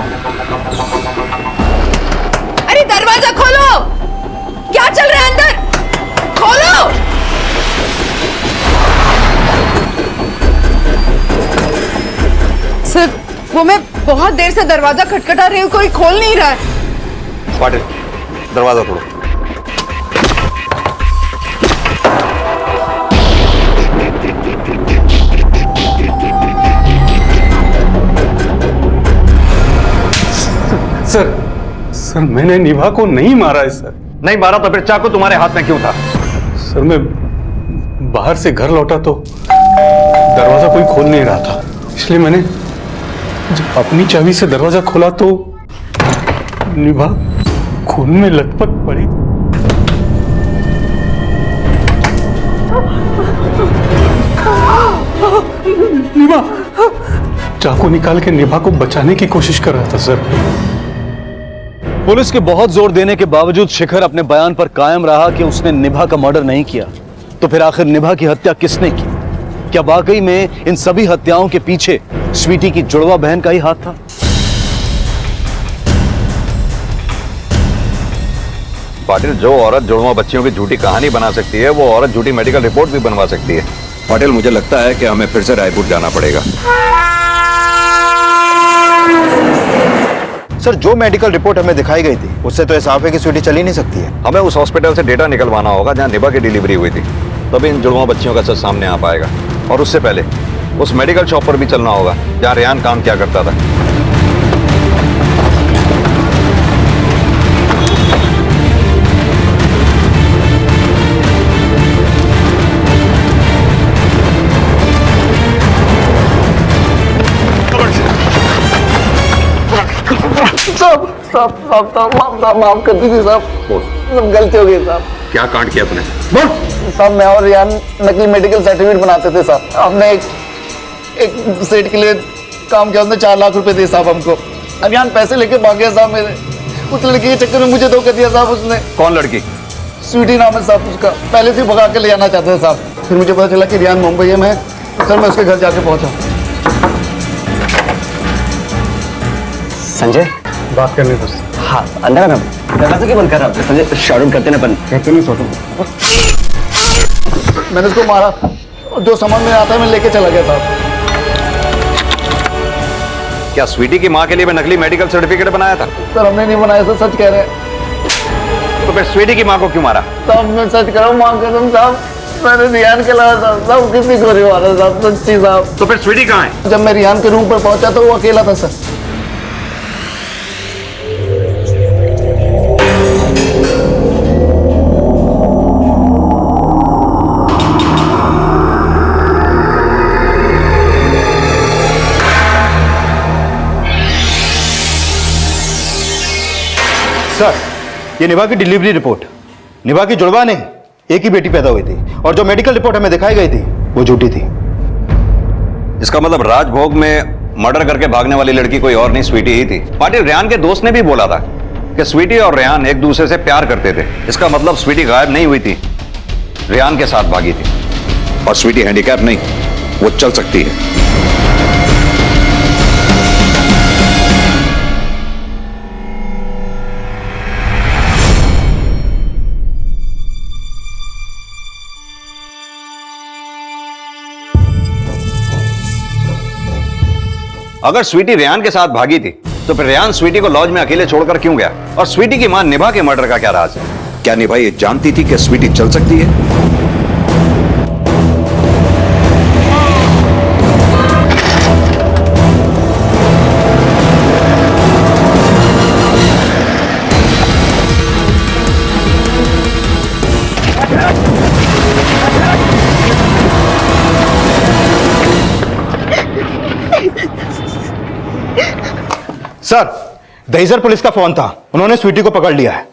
अरे दरवाजा खोलो, क्या चल रहा है अंदर? खोलो। सर वो मैं बहुत देर से दरवाजा खटखटा रही हूँ, कोई खोल नहीं रहा है। पाटिल, दरवाजा तोड़ो। सर मैंने निभा को नहीं मारा है सर। नहीं मारा तो फिर चाकू तुम्हारे हाथ में क्यों था? सर मैं बाहर से घर लौटा तो दरवाजा कोई खोल नहीं रहा था, इसलिए मैंने जब अपनी चाबी से दरवाजा खोला तो निभा खून में लथपथ पड़ी। निभा चाकू निकाल के निभा को बचाने की कोशिश कर रहा था सर। पुलिस के बहुत जोर देने के बावजूद शिखर अपने बयान पर कायम रहा कि उसने निभा का मर्डर नहीं किया। तो फिर आखिर निभा की हत्या किसने की? क्या वाकई में इन सभी हत्याओं के पीछे स्वीटी की जुड़वा बहन का ही हाथ था? पाटिल, जो औरत जुड़वा बच्चियों की झूठी कहानी बना सकती है वो औरत झूठी मेडिकल रिपोर्ट भी बनवा सकती है। पाटिल, मुझे लगता है कि हमें फिर से रायपुर जाना पड़ेगा। सर जो मेडिकल रिपोर्ट हमें दिखाई गई थी उससे तो साफ है कि स्वीटी चल ही नहीं सकती है। हमें उस हॉस्पिटल से डेटा निकलवाना होगा जहां निभा की डिलीवरी हुई थी, तभी इन जुड़वा बच्चियों का सच सामने आ पाएगा। और उससे पहले उस मेडिकल शॉप पर भी चलना होगा जहां रेहान काम किया करता था। साहब माफ कर दीजिए साहब, सब गलती हो गई साहब। क्या कांड किया तूने? साहब मैं और रेहान नकली मेडिकल सर्टिफिकेट बनाते थे साहब। हमने एक सेट के लिए काम किया, उसने 4 लाख रुपए दिए साहब हमको। अब यहाँ पैसे लेके भाग गया साहब मेरे। उस लड़की के चक्कर में मुझे धोखा दिया साहब उसने। कौन लड़की? स्वीटी नाम है साहब उसका। पहले से भगा के ले जाना चाहता था साहब, फिर मुझे पता चला कि रियान मुंबई में है। सर मैं उसके घर जाके पहुंचा। संजय बात करने दोस्त। हाँ अंदर आना। दरवाजा क्यों बंद कर रहा है संजय? शॉट आउट करते ना अपन। कहते नहीं शॉट। मैंने उसको मारा, जो सामान में आता है मैं लेके चला गया साहब। क्या स्वीटी की माँ के लिए मैं नकली मेडिकल सर्टिफिकेट बनाया था? सर हमने नहीं बनाया सर, सच कह रहे हैं। तो फिर स्वीटी की माँ को क्यों मारा? साहब मैं सच कह रहा हूँ, माँ कसम साहब मैंने रियान के लाया था साहब, किसी को नहीं मारा साहब, सच्ची साहब। तो फिर स्वीटी कहाँ है? जब मैं रियान के रूम पर पहुंचा तो वो अकेला था सर। सर ये निभा की डिलीवरी रिपोर्ट। निभा की जुड़वा नहीं, एक ही बेटी पैदा हुई थी और जो मेडिकल रिपोर्ट हमें दिखाई गई थी वो झूठी थी। इसका मतलब राजभोग में मर्डर करके भागने वाली लड़की कोई और नहीं, स्वीटी ही थी। पाटिल, रेहान के दोस्त ने भी बोला था कि स्वीटी और रेहान एक दूसरे से प्यार करते थे। इसका मतलब स्वीटी गायब नहीं हुई थी, रेहान के साथ भागी थी। और स्वीटी हैंडीकैप नहीं, वो चल सकती है। अगर स्वीटी रेहान के साथ भागी थी तो फिर रेहान स्वीटी को लॉज में अकेले छोड़कर क्यों गया? और स्वीटी की मां निभा के मर्डर का क्या राज है? क्या निभा ये जानती थी कि स्वीटी चल सकती है? सर दहीसर पुलिस का फोन था, उन्होंने स्वीटी को पकड़ लिया है।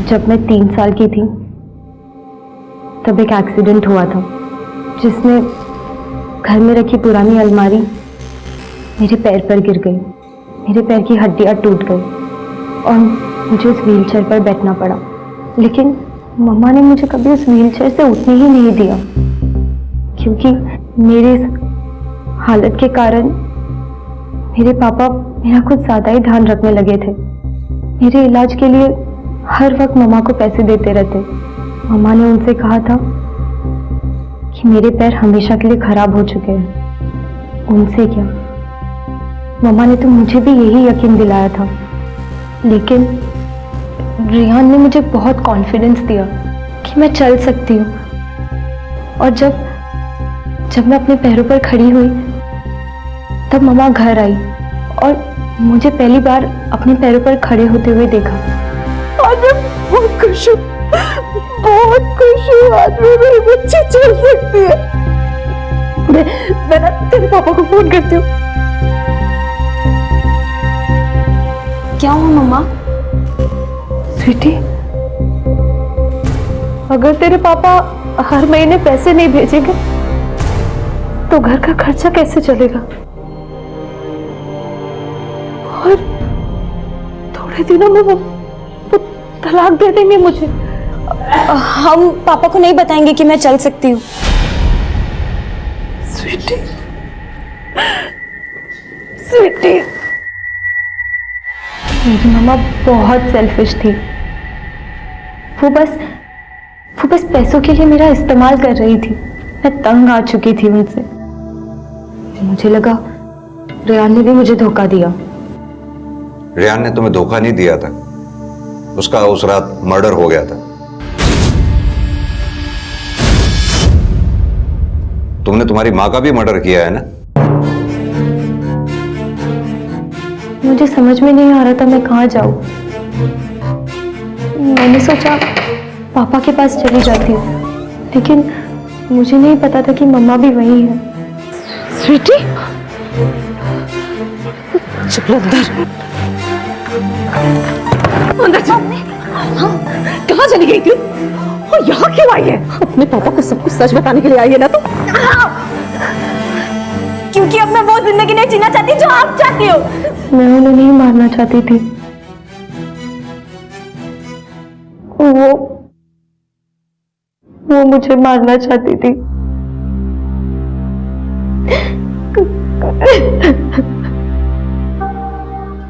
जब मैं 3 साल की थी तब एक एक्सीडेंट हुआ था जिसमें घर में रखी पुरानी अलमारी मेरे पैर पर गिर गई। मेरे पैर की हड्डियां टूट गई और मुझे उस व्हीलचेयर पर बैठना पड़ा। लेकिन मम्मा ने मुझे कभी उस व्हीलचेयर से उठने ही नहीं दिया, क्योंकि मेरे इस हालत के कारण मेरे पापा मेरा कुछ ज़्यादा ही ध्यान रखने लगे थे। मेरे इलाज के लिए हर वक्त मम्मा को पैसे देते रहते। मम्मा ने उनसे कहा था कि मेरे पैर हमेशा के लिए खराब हो चुके हैं। उनसे क्या, मम्मा ने तो मुझे भी यही यकीन दिलाया था। लेकिन रेहान ने मुझे बहुत कॉन्फिडेंस दिया कि मैं चल सकती हूँ। और जब मैं अपने पैरों पर खड़ी हुई तब मम्मा घर आई और मुझे पहली बार अपने पैरों पर खड़े होते हुए देखा। आज मैं बहुत खुश हूँ, बहुत खुश हूँ। आज मैं मेरी बच्ची चल सकती है। मैं ना तेरे पापा को फोन करती हूँ। क्या हुआ मम्मा? स्वीटी, अगर तेरे पापा हर महीने पैसे नहीं भेजेंगे तो घर का खर्चा कैसे चलेगा? और थोड़े दिनों में वो तलाक दे देंगे मुझे। हम पापा को नहीं बताएंगे कि मैं चल सकती हूँ। स्वीटी, स्वीटी, मेरी मम्मा बहुत सेल्फिश थी। वो बस पैसों के लिए मेरा इस्तेमाल कर रही थी। मैं तंग आ चुकी थी उनसे। मुझे लगा रेहान ने भी मुझे धोखा दिया। रेहान ने तुम्हें धोखा नहीं दिया था, उसका उस रात मर्डर हो गया था। तुमने तुम्हारी मां का भी मर्डर किया है ना? मुझे समझ में नहीं आ रहा था मैं कहाँ जाऊं। मैंने सोचा पापा के पास चली जाती हूँ, लेकिन मुझे नहीं पता था कि मम्मा भी वहीं है। स्वीटी, चल अंदर, अंदर चल। कहाँ चली गई थी और यहाँ क्यों आई है? अपने पापा को सब कुछ सच बताने के लिए आई है ना तुम? क्योंकि अब मैं वो जिंदगी नहीं जीना चाहती जो आप चाहती हो। मैं उन्हें नहीं मारना चाहती थी, वो मुझे मारना चाहती थी।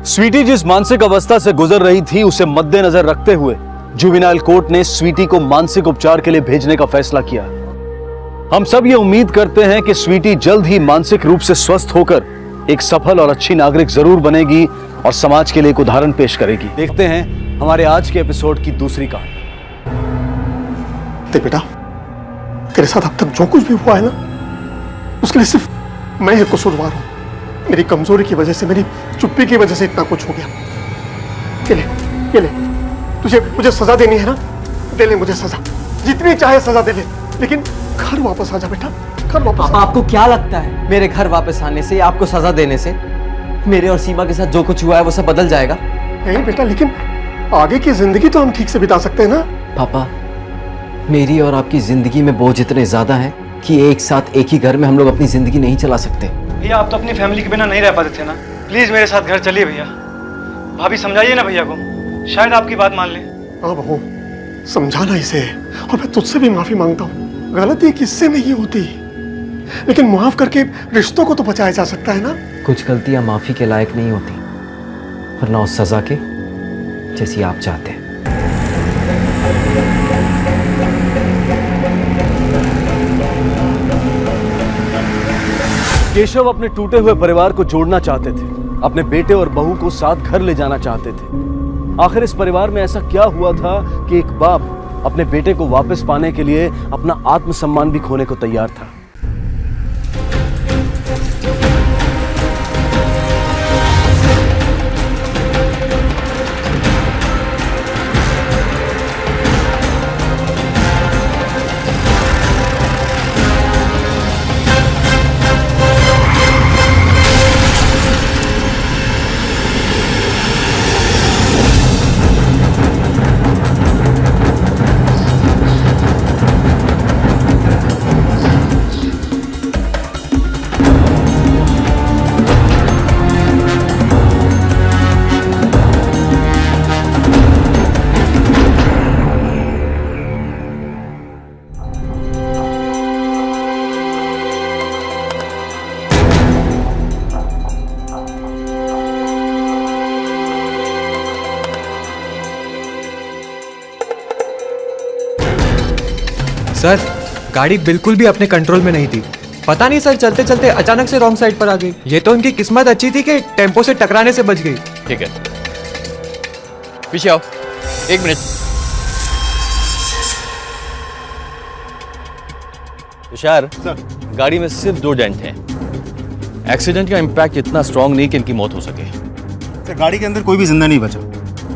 स्वीटी जिस मानसिक अवस्था से गुजर रही थी उसे मद्देनजर रखते हुए जुवेनाइल कोर्ट ने स्वीटी को मानसिक उपचार के लिए भेजने का फैसला किया। हम सब ये उम्मीद करते हैं कि स्वीटी जल्द ही मानसिक रूप से स्वस्थ होकर एक सफल और अच्छी नागरिक जरूर बनेगी और समाज के लिए एक उदाहरण पेश करेगी। देखते हैं हमारे आज के एपिसोड की दूसरी कहानी। देख बेटा, तेरे साथ अब तक जो कुछ भी हुआ है ना, उसके लिए सिर्फ मैं ही कसूरवार हूं। मेरी कमजोरी की वजह से, मेरी चुप्पी की वजह से इतना कुछ हो गया। ये ले, तुझे मुझे सजा देनी है ना, दे ले मुझे सजा, जितनी चाहे सजा दे ले, लेकिन घर वापस आ जा बेटा, घर वापस। आपको क्या लगता है मेरे घर वापस आने से, आपको सजा देने से मेरे और सीमा के साथ जो कुछ हुआ है वो सब बदल जाएगा? नहीं बेटा, लेकिन आगे की जिंदगी तो हम ठीक से बिता सकते हैं ना। पापा, मेरी और आपकी जिंदगी में बोझ इतने ज्यादा है कि एक साथ एक ही घर में हम लोग अपनी जिंदगी नहीं चला सकते। भैया, आप तो अपनी फैमिली के बिना नहीं रह पाते थे ना। प्लीज मेरे साथ घर चलिए भैया। भाभी समझाइए ना भैया को, शायद आपकी बात मान ले। हाँ बहू, समझाना इसे, और मैं तुझसे भी माफी मांगता हूँ। गलती किससे नहीं होती, लेकिन माफ करके रिश्तों को तो बचाया जा सकता है ना। कुछ गलतियां माफी के लायक नहीं होती, और ना उस सजा के जैसी आप चाहते हैं। केशव अपने टूटे हुए परिवार को जोड़ना चाहते थे, अपने बेटे और बहू को साथ घर ले जाना चाहते थे। आखिर इस परिवार में ऐसा क्या हुआ था कि एक बाप अपने बेटे को वापस पाने के लिए अपना आत्मसम्मान भी खोने को तैयार था? सर, गाड़ी बिल्कुल भी अपने कंट्रोल में नहीं थी। पता नहीं सर, चलते चलते अचानक से रॉन्ग साइड पर आ गई। ये तो उनकी किस्मत अच्छी थी कि टेम्पो से टकराने से बच गई। ठीक है, पीछे आओ, 1 मिनट। तुषार, गाड़ी में सिर्फ 2 डेंट हैं। एक्सीडेंट का इम्पैक्ट इतना स्ट्रांग नहीं कि इनकी मौत हो सके। सर, गाड़ी के अंदर कोई भी जिंदा नहीं बचा।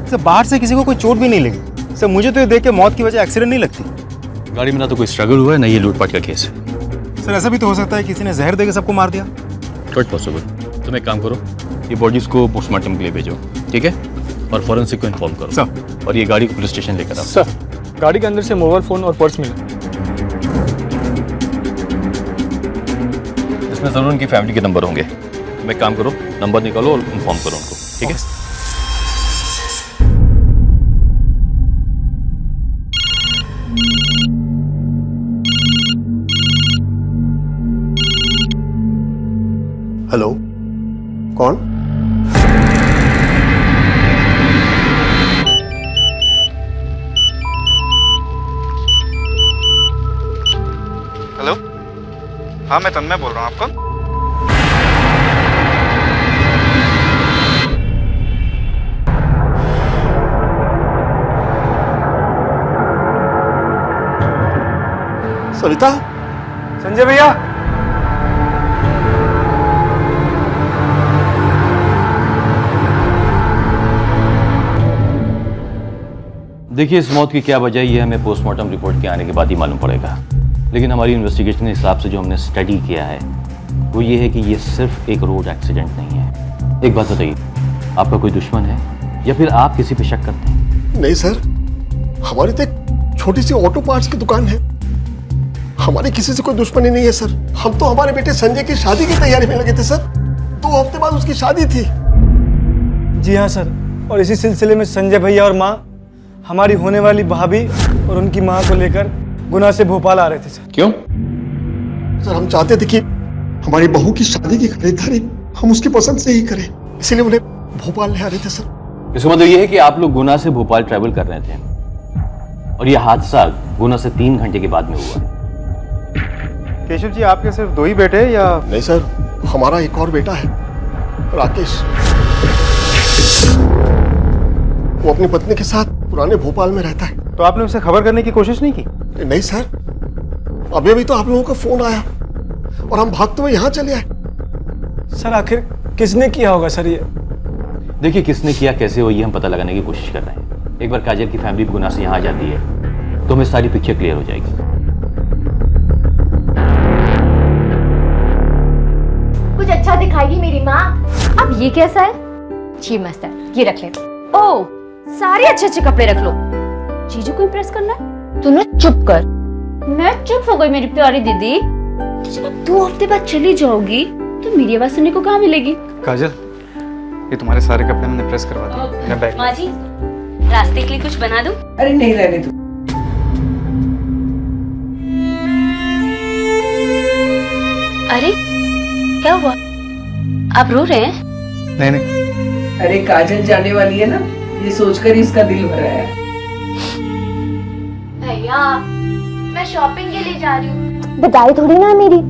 सर, बाहर से किसी को कोई चोट भी नहीं लगी। सर, मुझे तो ये देख के मौत की वजह एक्सीडेंट नहीं लगती। गाड़ी में ना तो कोई स्ट्रगल हुआ है, ना ये लूटपाट का केस है। सर, ऐसा भी तो हो सकता है किसी ने जहर देकर सबको मार दिया। Not possible. तुम एक काम करो, ये बॉडीज को पोस्टमार्टम के लिए भेजो, ठीक है? और फॉरेंसिक को इन्फॉर्म करो सर। और ये गाड़ी को पुलिस स्टेशन लेकर आओ। सर, गाड़ी के अंदर से मोबाइल फोन और पर्स मिला। इसमें जरूर उनकी फैमिली के नंबर होंगे। तुम एक काम करो, नंबर निकालो और इन्फॉर्म करो उनको, ठीक है? हेलो, कौन? हेलो, हाँ मैं तन्मय बोल रहा हूँ। आपको सविता, संजय भैया। देखिए, इस मौत की क्या वजह है ये हमें पोस्टमार्टम रिपोर्ट के आने के बाद ही मालूम पड़ेगा। लेकिन हमारी इन्वेस्टिगेशन के हिसाब से जो हमने स्टडी किया है वो ये है कि ये सिर्फ एक रोड एक्सीडेंट नहीं है। एक बात बताइए, आपका कोई दुश्मन है या फिर आप किसी पे शक करते हैं? नहीं सर, हमारी तो एक छोटी सी ऑटो पार्ट्स की दुकान है। हमारी किसी से कोई दुश्मनी नहीं है सर। हम तो हमारे बेटे संजय की शादी की तैयारी में लगे थे सर। 2 हफ्ते बाद उसकी शादी थी। जी हाँ सर, और इसी सिलसिले में संजय भैया और माँ हमारी होने वाली भाभी और उनकी माँ को लेकर गुना से भोपाल आ रहे थे सर। क्यों? सर हम चाहते थे कि हमारी बहू की शादी की खरीदारी हम उसकी पसंद से ही करें, इसीलिए उन्हें भोपाल ले आ रहे थे सर। इसका मतलब यह है कि आप लोग गुना से भोपाल ट्रैवल कर रहे थे और यह हादसा गुना से 3 घंटे के बाद में हुआ। केशव जी, आपके सिर्फ 2 ही बेटे या? नहीं सर, हमारा एक और बेटा है, राकेश। वो अपनी पत्नी के साथ पुराने भोपाल में रहता है। तो आपने उसे खबर करने की कोशिश नहीं की? नहीं सर, अभी अभी तो आप लोगों का फोन आया और हम भागते हुए यहाँ चले आए। सर आखिर किसने किया होगा सर ये? देखिए, किसने किया, कैसे हो, ये हम पता लगाने की कोशिश कर रहे हैं। एक बार काजल की फैमिली गुना से यहाँ आ जाती है तो हमें सारी पिक्चर क्लियर हो जाएगी। कुछ अच्छा दिखाएगी मेरी माँ। अब ये कैसा है? जी मस्त है, ये रख ले। ओह, सारे अच्छे अच्छे कपड़े रख लो। जीजू को इम्प्रेस करना है? तू ना चुप कर। मैं चुप हो गई मेरी प्यारी दीदी। जब आप 2 हफ्ते बाद चली जाओगी तो मेरी आवाज सुनने को कहाँ मिलेगी? काजल, ये तुम्हारे सारे कपड़े मैंने प्रेस करवा दिए। मैं बैग। माँ जी, रास्ते के लिए कुछ बना दूं? अरे नहीं, रहने दो। अरे क्या हुआ? आप रो रहे हैं? नहीं नहीं। अरे काजल जाने वाली है ना, ये सोचकर ही इसका दिल भर रहा है। भैया, मैं शॉपिंग के लिए जा रही हूँ। बधाई थोड़ी ना मेरी।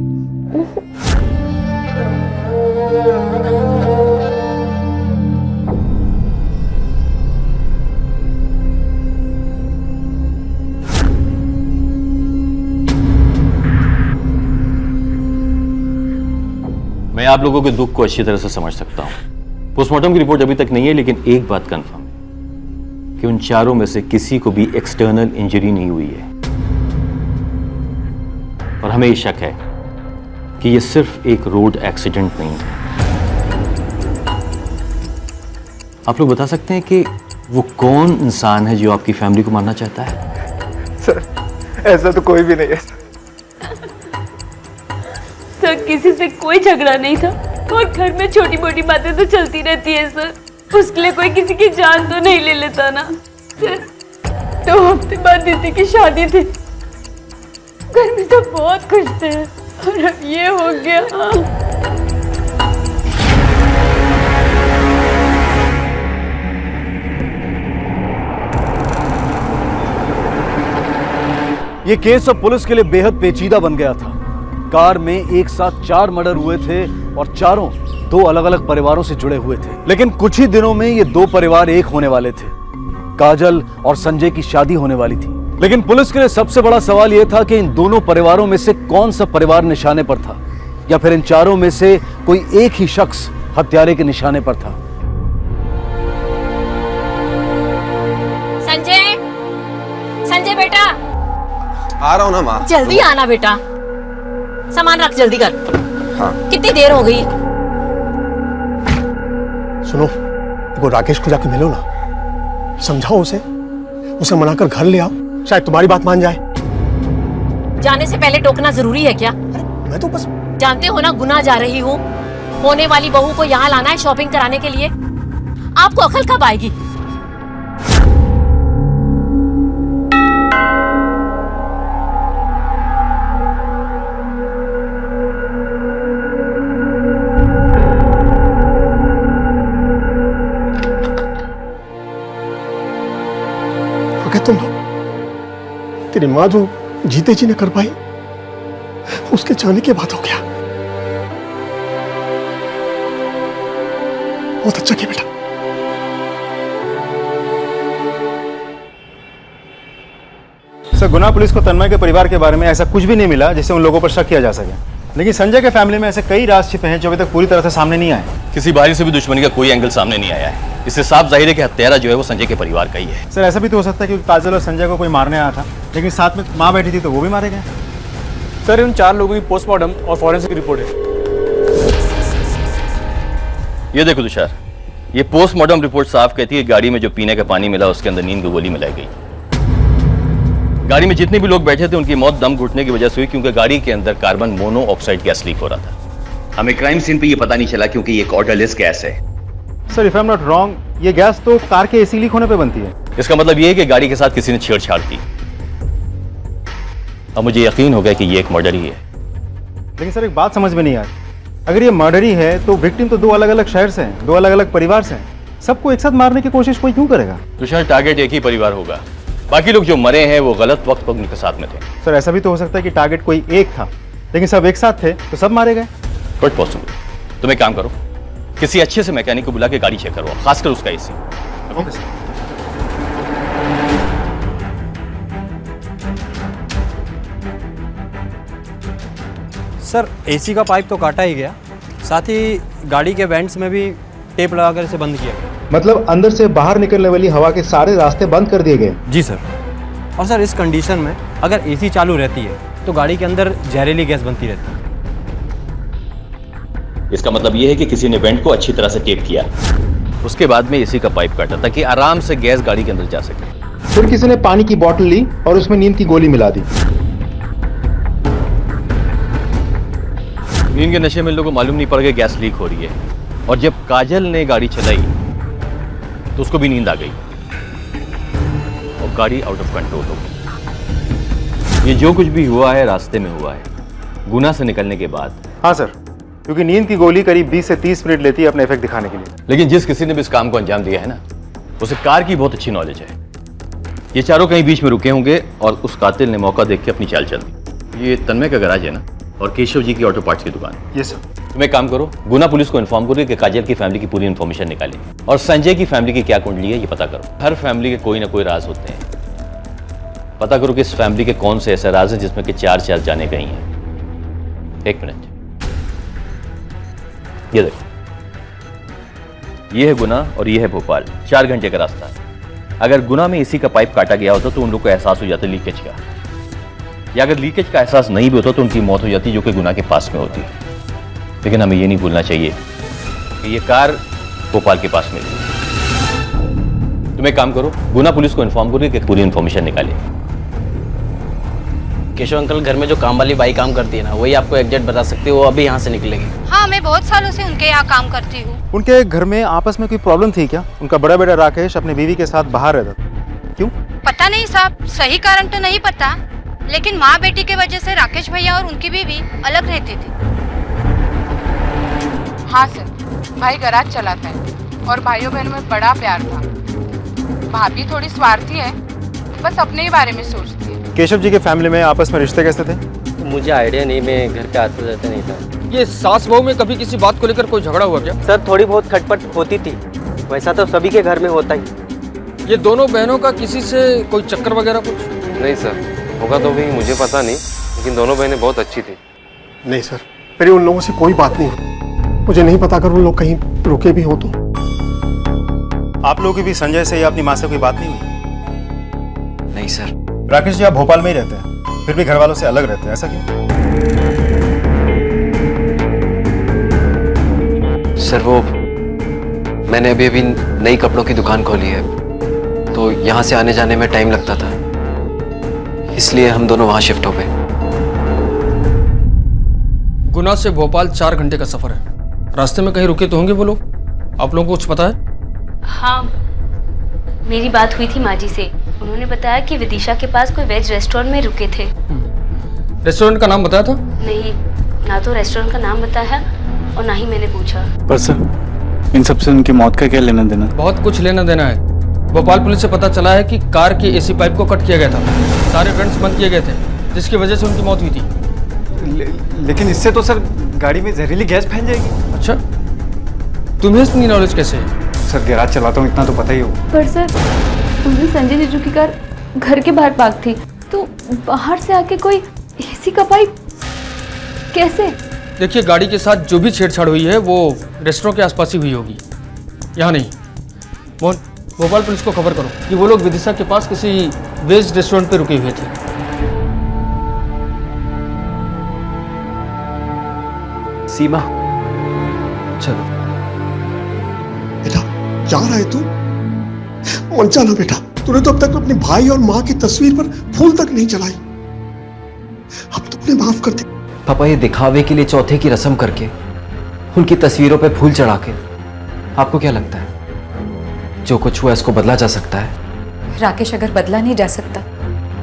मैं आप लोगों के दुख को अच्छी तरह से समझ सकता हूं। पोस्टमार्टम की रिपोर्ट अभी तक नहीं है, लेकिन एक बात कंफर्म है कि उन चारों में से किसी को भी एक्सटर्नल इंजरी नहीं हुई है और हमें ये शक है कि ये सिर्फ एक रोड एक्सीडेंट नहीं है। आप लोग बता सकते हैं कि वो कौन इंसान है जो आपकी फैमिली को मारना चाहता है? सर ऐसा तो कोई भी नहीं है सर। सर किसी से कोई झगड़ा नहीं था और घर में छोटी मोटी बातें तो चलती रहती है सर। उसके लिए कोई किसी की जान तो नहीं ले लेता ना सर। 2 हफ्ते बाद दीदी की शादी थी, घर में सब बहुत खुश थे और अब ये हो गया। ये केस अब पुलिस के लिए बेहद पेचीदा बन गया था। कार में एक साथ 4 मर्डर हुए थे और चारों 2 अलग अलग परिवारों से जुड़े हुए थे। लेकिन कुछ ही दिनों में ये 2 परिवार एक होने वाले थे। काजल और संजय की शादी होने वाली थी। लेकिन पुलिस के लिए सबसे बड़ा सवाल यह था कि इन दोनों परिवारों में से कौन सा परिवार निशाने पर था, या फिर इन चारों में से कोई एक ही शख्स हत्यारे के निशाने पर था। संजय, संजय बेटा, आ रहा हूँ ना माँ। जल्दी आना बेटा, सामान रख जल्दी कर। हाँ। कितनी देर हो गई? सुनो, वो राकेश को जाके मिलो ना, समझाओ उसे मनाकर घर ले आओ, शायद तुम्हारी बात मान जाए। जाने से पहले टोकना जरूरी है क्या? मैं तो बस जानते हो ना गुना जा रही हूँ। होने वाली बहू को यहाँ लाना है शॉपिंग कराने के लिए। आपको अकल कब आएगी? तुम तेरी माँ जो जीते जी ने कर पाई, उसके जाने के बाद हो गया। बहुत अच्छा किया बेटा। सर, गुना पुलिस को तन्मय के परिवार के बारे में ऐसा कुछ भी नहीं मिला जिससे उन लोगों पर शक किया जा सके। लेकिन संजय के फैमिली में ऐसे कई राज छिपे हैं जो अभी तक पूरी तरह से सामने नहीं आए। किसी बाहरी से भी दुश्मनी का कोई एंगल सामने नहीं आया है। इससे साफ जाहिर है कि हत्यारा जो है वो संजय के परिवार का ही है। सर, ऐसा भी तो हो सकता है कि काजल और संजय को कोई मारने आया था, लेकिन साथ में माँ बैठी थी तो वो भी मारे गए। सर, इन 4 लोगों की पोस्टमार्टम और फॉरेंसिक रिपोर्ट है। ये देखो तुषार, ये पोस्टमार्टम रिपोर्ट साफ कहती है गाड़ी में जो पीने का पानी मिला उसके अंदर नींद की गोली मिलाई गई। गाड़ी में जितने भी लोग बैठे थे उनकी मौत दम घुटने की वजह से हुई, क्योंकि गाड़ी के अंदर कार्बन मोनोऑक्साइड गैस लीक हो रहा था। हमें क्राइम सीन पे ये पता नहीं चला क्योंकि ये एक ऑर्डरलेस गैस है। Sir if I am not wrong, ये गैस तो कार के एसी लीक होने पे बनती है। इसका मतलब ये है कि गाड़ी के साथ किसी ने छेड़छाड़ की। अब मुझे यकीन हो गया कि ये एक मर्डर ही है। लेकिन सर एक बात समझ में नहीं आ रही, अगर ये मर्डर ही है तो विक्टिम तो दो अलग अलग शहर से हैं, दो अलग अलग परिवार से हैं, सबको एक साथ मारने की कोशिश कोई क्यों करेगा? तो शायद टारगेट एक ही परिवार होगा, बाकी लोग जो मरे हैं वो गलत वक्त पर उनके साथ में थे। सर ऐसा भी तो हो सकता है कि टारगेट कोई एक था, लेकिन सब एक साथ थे तो सब मारे गए। But possible. तुम एक काम करो, किसी अच्छे से मैकेनिक को बुला के गाड़ी चेक करवाओ, खासकर उसका एसी। सर एसी का पाइप तो काटा ही गया, साथ ही गाड़ी के वेंट्स में भी टेप लगाकर इसे बंद किया गया। मतलब अंदर से बाहर निकलने वाली हवा के सारे रास्ते बंद कर दिए गए? जी सर। और सर इस कंडीशन में अगर एसी चालू रहती है तो गाड़ी के अंदर जहरीली गैस बनती रहती है। इसका मतलब यह है कि किसी ने वेंट को अच्छी तरह से टेप किया, उसके बाद में एसी का पाइप काटा ताकि आराम से गैस गाड़ी के अंदर जा सके। फिर किसी ने पानी की बोतल ली और उसमें नींद की गोली मिला दी। नींद के नशे में लोगों को मालूम नहीं पड़ गया गैस लीक हो रही है, और जब काजल ने गाड़ी चलाई तो उसको भी नींद आ गई और गाड़ी आउट ऑफ कंट्रोल हो गई। ये जो कुछ भी हुआ है रास्ते में हुआ है, गुना से निकलने के बाद। हाँ सर, क्योंकि नींद की गोली करीब 20 से 30 मिनट लेती है अपने इफेक्ट दिखाने के लिए। लेकिन जिस किसी ने भी इस काम को अंजाम दिया है ना, उसे कार की बहुत अच्छी नॉलेज है। ये चारों कहीं बीच में रुके होंगे और उस कातिल ने मौका देख के अपनी चाल चल दी। ये तन्मय का गैराज है ना, और केशव जी की ऑटो पार्ट्स की दुकान। Yes sir. तुम एक काम करो, गुना पुलिस को इन्फॉर्म करो कि काजल की फैमिली की पूरी इन्फॉर्मेशन निकाली, और संजय की फैमिली की क्या कुंडली है ये पता करो। हर फैमिली के कोई ना कोई राज होते हैं, पता करो कि इस फैमिली के कौन से ऐसे राज हैं जिसमें कि 4 जाने गई हैं। 1 मिनट, ये देखो, ये है गुना और ये है भोपाल, 4 घंटे का रास्ता है। अगर गुना में एसी का पाइप काटा गया होता तो उन लोग को एहसास हो जाता लीकेज का, या अगर लीकेज का एहसास नहीं भी होता तो उनकी मौत हो जाती जो कि गुना के पास में होती। लेकिन हमें ये नहीं भूलना चाहिए कि ये कार भोपाल के पास मिली। तुम एक काम करो, गुना पुलिस को इन्फॉर्म करो कि पूरी इन्फॉर्मेशन निकाले। केशव अंकल, घर में जो काम वाली बाई काम करती है ना, वही आपको एग्जैक्ट बता सकती है, वो अभी यहाँ से निकलेगी। हाँ, मैं बहुत सालों से उनके यहाँ काम करती हूँ। उनके घर में आपस में कोई प्रॉब्लम थी क्या? उनका बड़ा बेटा राकेश अपनी बीवी के साथ बाहर रहता था, क्यों? पता नहीं साहब, सही कारण तो नहीं पता, लेकिन माँ बेटी की वजह से राकेश भैया और उनकी बीवी अलग रहती थी। हाँ सर, भाई गैराज चलाता है और भाइयों बहनों में बड़ा प्यार था। भाभी थोड़ी स्वार्थी है, बस अपने ही बारे में सोचती है। केशव जी के फैमिली में आपस में रिश्ते कैसे थे? मुझे आइडिया नहीं, मैं घर पे आते जाते नहीं था। ये सास बहू में कभी किसी बात को लेकर कोई झगड़ा हुआ क्या? सर थोड़ी बहुत खटपट होती थी, वैसा तो सभी के घर में होता ही। ये दोनों बहनों का किसी से कोई चक्कर वगैरह कुछ? नहीं सर, होगा तो भी मुझे पता नहीं, लेकिन दोनों बहनें बहुत अच्छी थी। नहीं सर, मेरी उन लोगों से कोई बात नहीं हुई। मुझे नहीं पता अगर उन लोग कहीं रुके भी हो तो। आप लोगों की भी संजय से या अपनी माँ से कोई बात नहीं हुई? नहीं सर। राकेश जी आप भोपाल में ही रहते हैं, फिर भी घर वालों से अलग रहते हैं, ऐसा क्यों? सर वो मैंने अभी अभी नई कपड़ों की दुकान खोली है, तो यहाँ से आने जाने में टाइम लगता था, इसलिए हम दोनों वहाँ शिफ्ट हो गए। गुना से भोपाल 4 घंटे का सफर है, रास्ते में कहीं रुके तो होंगे वो लोग? आप लोगों को कुछ पता है? हाँ, मेरी बात हुई थी माँ जी से, उन्होंने बताया कि विदिशा के पास कोई वेज रेस्टोरेंट में रुके थे। रेस्टोरेंट का नाम बताया था? नहीं, ना तो रेस्टोरेंट का नाम बताया और ना ही मैंने पूछा। पर सर इन सबसे उनकी मौत का क्या लेना देना? बहुत कुछ लेना देना है। भोपाल पुलिस से पता चला है कि कार के एसी पाइप को कट किया गया था, सारे वेंट्स बंद किए गए थे, जिसकी वजह से उनकी मौत हुई थी। लेकिन इससे तो सर गाड़ी में जहरीली गैस फैल जाएगी। अच्छा, तुम्हें इतनी नॉलेज कैसे है? सर गैराज चलाता हूँ, इतना तो पता ही हो। पर सर उन्हें संजय जीजू की कार घर के बाहर पार्क थी, तो बाहर से आके कोई एसी का पाइप कैसे? देखिए, गाड़ी के साथ जो भी छेड़छाड़ हुई है वो रेस्टोरेंट के आसपास ही हुई होगी, यहाँ नहीं। मोहन, भोपाल पुलिस को खबर करो कि वो लोग विदिशा के पास किसी वेज रेस्टोरेंट पे रुके हुए थे। सीमा, चलो बेटा, जा रहा है तू? मत जाना बेटा। तूने तो अब तक अपने भाई और माँ की तस्वीर पर फूल तक नहीं चढ़ाई। अब तो अपने माफ कर दे। पापा, ये दिखावे के लिए चौथे की रस्म करके उनकी तस्वीरों पे फूल चढ़ा के आपको क्या लगता है जो कुछ हुआ इसको बदला जा सकता है? राकेश, अगर बदला नहीं जा सकता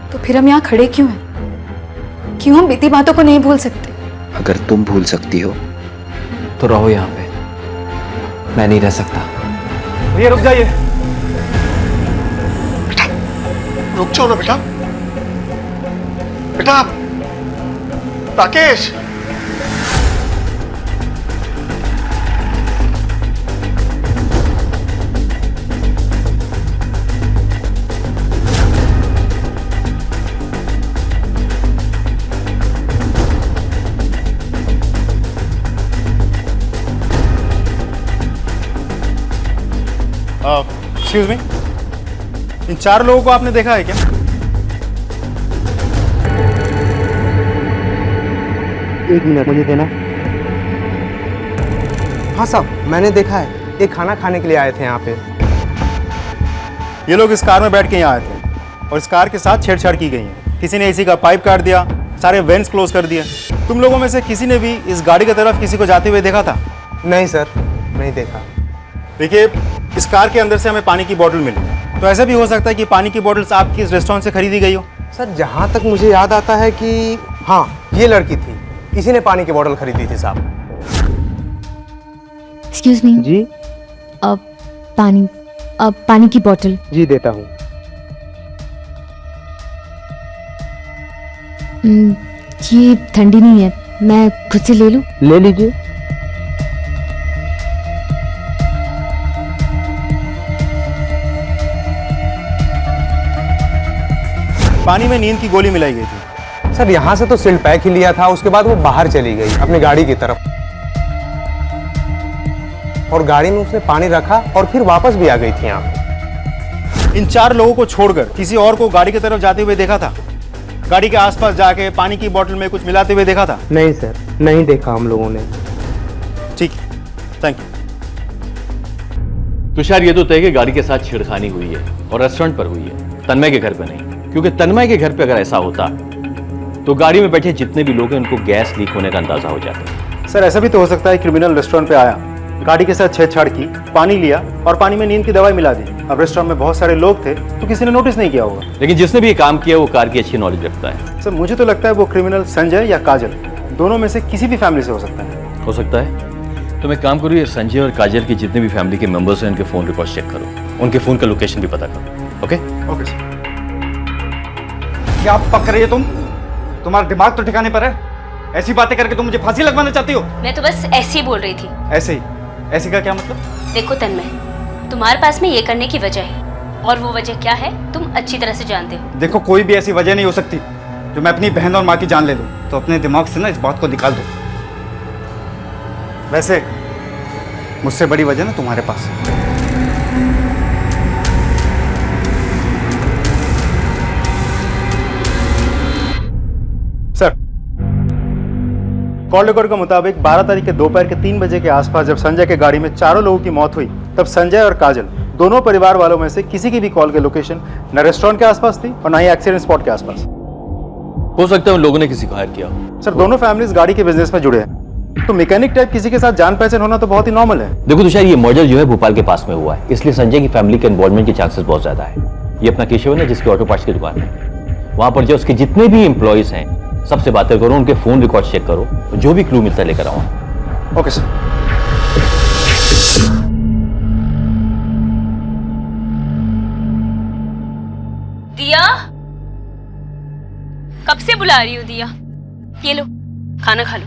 तो फिर हम यहाँ खड़े क्यों हैं? क्यों हम बीती बातों को नहीं भूल सकते? अगर तुम भूल सकती हो तो रहो यहाँ पे, मैं नहीं रह सकता। भैया रुक जाइए। रुक जाओ ना बेटा। बेटा राकेश, एक्सक्यूज मी, इन 4 लोगों को आपने देखा है क्या? एक मिनट मुझे देना। हाँ साहब, मैंने देखा है, ये खाना खाने के लिए आए थे यहाँ पे। ये लोग इस कार में बैठ के यहाँ आए थे और इस कार के साथ छेड़छाड़ की गई है। किसी ने एसी का पाइप काट दिया, सारे वेंट्स क्लोज कर दिए। तुम लोगों में से किसी ने भी इस गाड़ी की तरफ किसी को जाते हुए देखा था? नहीं सर, नहीं देखा। देखिए, इस कार के अंदर से हमें पानी की बोतल मिली, तो ऐसा भी हो सकता है कि पानी की बोतल्स आपकी इस रेस्टोरेंट से खरीदी गई हो। सर, जहाँ तक मुझे याद आता है कि हाँ, ये लड़की थी, इसी ने पानी की बोतल खरीदी थी साहब। एक्सक्यूज मी जी। अब पानी की बोतल। जी देता हूँ। ये ठंडी नहीं है, मैं खुद से ले लूं? ले लीजिए। पानी में नींद की गोली मिलाई गई थी। सर, यहाँ से तो सिल्ड पैक ही लिया था, उसके बाद वो बाहर चली गई अपनी गाड़ी की तरफ, और गाड़ी में उसने पानी रखा और फिर वापस भी आ गई थी यहाँ। इन 4 लोगों को छोड़कर किसी और को गाड़ी की तरफ जाते हुए देखा था? गाड़ी के आसपास जाके पानी की बोतल में कुछ मिलाते हुए देखा था? नहीं सर, नहीं देखा हम लोगों ने। ठीक, थैंक यू। तुषार, ये तो तय कि गाड़ी के साथ छेड़खानी हुई है और रेस्टोरेंट पर हुई है, तन्मय के घर पर नहीं। क्योंकि तन्मय के घर पे अगर ऐसा होता तो गाड़ी में बैठे जितने भी लोग हैं उनको गैस लीक होने का अंदाजा हो जाता। सर, ऐसा भी तो हो सकता है क्रिमिनल रेस्टोरेंट पे आया, गाड़ी के साथ छेड़छाड़ की, पानी लिया और पानी में नींद की दवाई मिला दी। अब रेस्टोरेंट में बहुत सारे लोग थे तो किसी ने नोटिस नहीं किया होगा। लेकिन जिसने भी ये काम किया वो कार की अच्छी नॉलेज रखता है। सर, मुझे तो लगता है वो क्रिमिनल संजय या काजल, दोनों में से किसी भी फैमिली से हो सकता है। हो सकता है। तो मैं काम करूँ, संजय और काजल की जितने भी फैमिली के मेंबर्स हैं उनके फोन रिकॉर्ड चेक करो, उनके फोन का लोकेशन भी पता करो। Okay okay sir. क्या पक रही है तुम? तुम्हारा दिमाग तो ठिकाने पर है? ऐसी बातें करके तुम मुझे फांसी लगवाना चाहती हो? मैं तो बस ऐसे ही बोल रही थी। ऐसे ही? ऐसे का क्या मतलब? देखो तन्मय, तुम्हारे पास में ये करने की वजह है, और वो वजह क्या है तुम अच्छी तरह से जानते हो। देखो, कोई भी ऐसी वजह नहीं हो सकती जो मैं अपनी बहन और माँ की जान ले लूं। तो अपने दिमाग से ना इस बात को निकाल दो। वैसे मुझसे बड़ी वजह ना तुम्हारे पास है। सर, कॉल रिकॉर्ड के मुताबिक 12 तारीख के दोपहर के 3 बजे के आसपास जब संजय के गाड़ी में 4 लोगों की मौत हुई, तब संजय और काजल दोनों परिवार वालों में से किसी की भी कॉल की लोकेशन न रेस्टोरेंट के आसपास थी और न ही एक्सीडेंट स्पॉट के आसपास। हो सकता है उन लोगों ने किसी को हायर किया हो। सर, दोनों फैमिलीज गाड़ी के बिजनेस में जुड़े हैं, तो मैकेनिक टाइप किसी के साथ जान पहचान होना तो बहुत ही नॉर्मल है। देखो तुषार, ये मर्डर जो है भोपाल के पास में हुआ है, इसलिए संजय की फैमिली के इन्वॉल्वमेंट के चांसेस बहुत ज्यादा है। ये अपना केशव है ना, जिसकी ऑटो पार्ट्स की दुकान है, वहां पर जो उसके जितने भी एम्प्लॉइज हैं सबसे बातें करो, उनके फोन रिकॉर्ड चेक करो, जो भी क्लू मिलता है लेकर आओ। Okay sir. दिया, कब से बुला रही हूँ दिया? ये लो, खाना खा लो।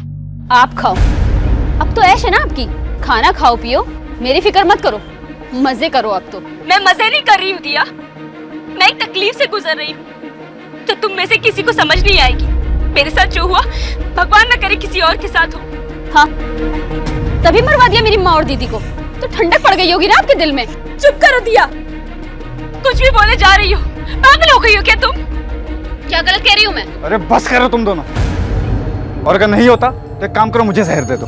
आप खाओ, अब तो ऐश है ना आपकी, खाना खाओ पियो, मेरी फिक्र मत करो, मजे करो अब तो। मैं मजे नहीं कर रही हूँ दिया, मैं एक तकलीफ से गुजर रही हूँ तो तुम में से किसी को समझ नहीं आएगी। मेरे साथ जो हुआ, भगवान न करे किसी और के साथ हो। हाँ, तभी मरवा दिया मेरी माँ और दीदी को, तो ठंडक पड़ गई होगी ना आपके दिल में। चुप करो दिया, कुछ भी बोले जा रही हो, पागल हो गई हो क्या तुम? क्या गलत कह रही हूँ मैं? अरे बस करो तुम दोनों, और अगर नहीं होता तो एक काम करो, मुझे जहर दे दो।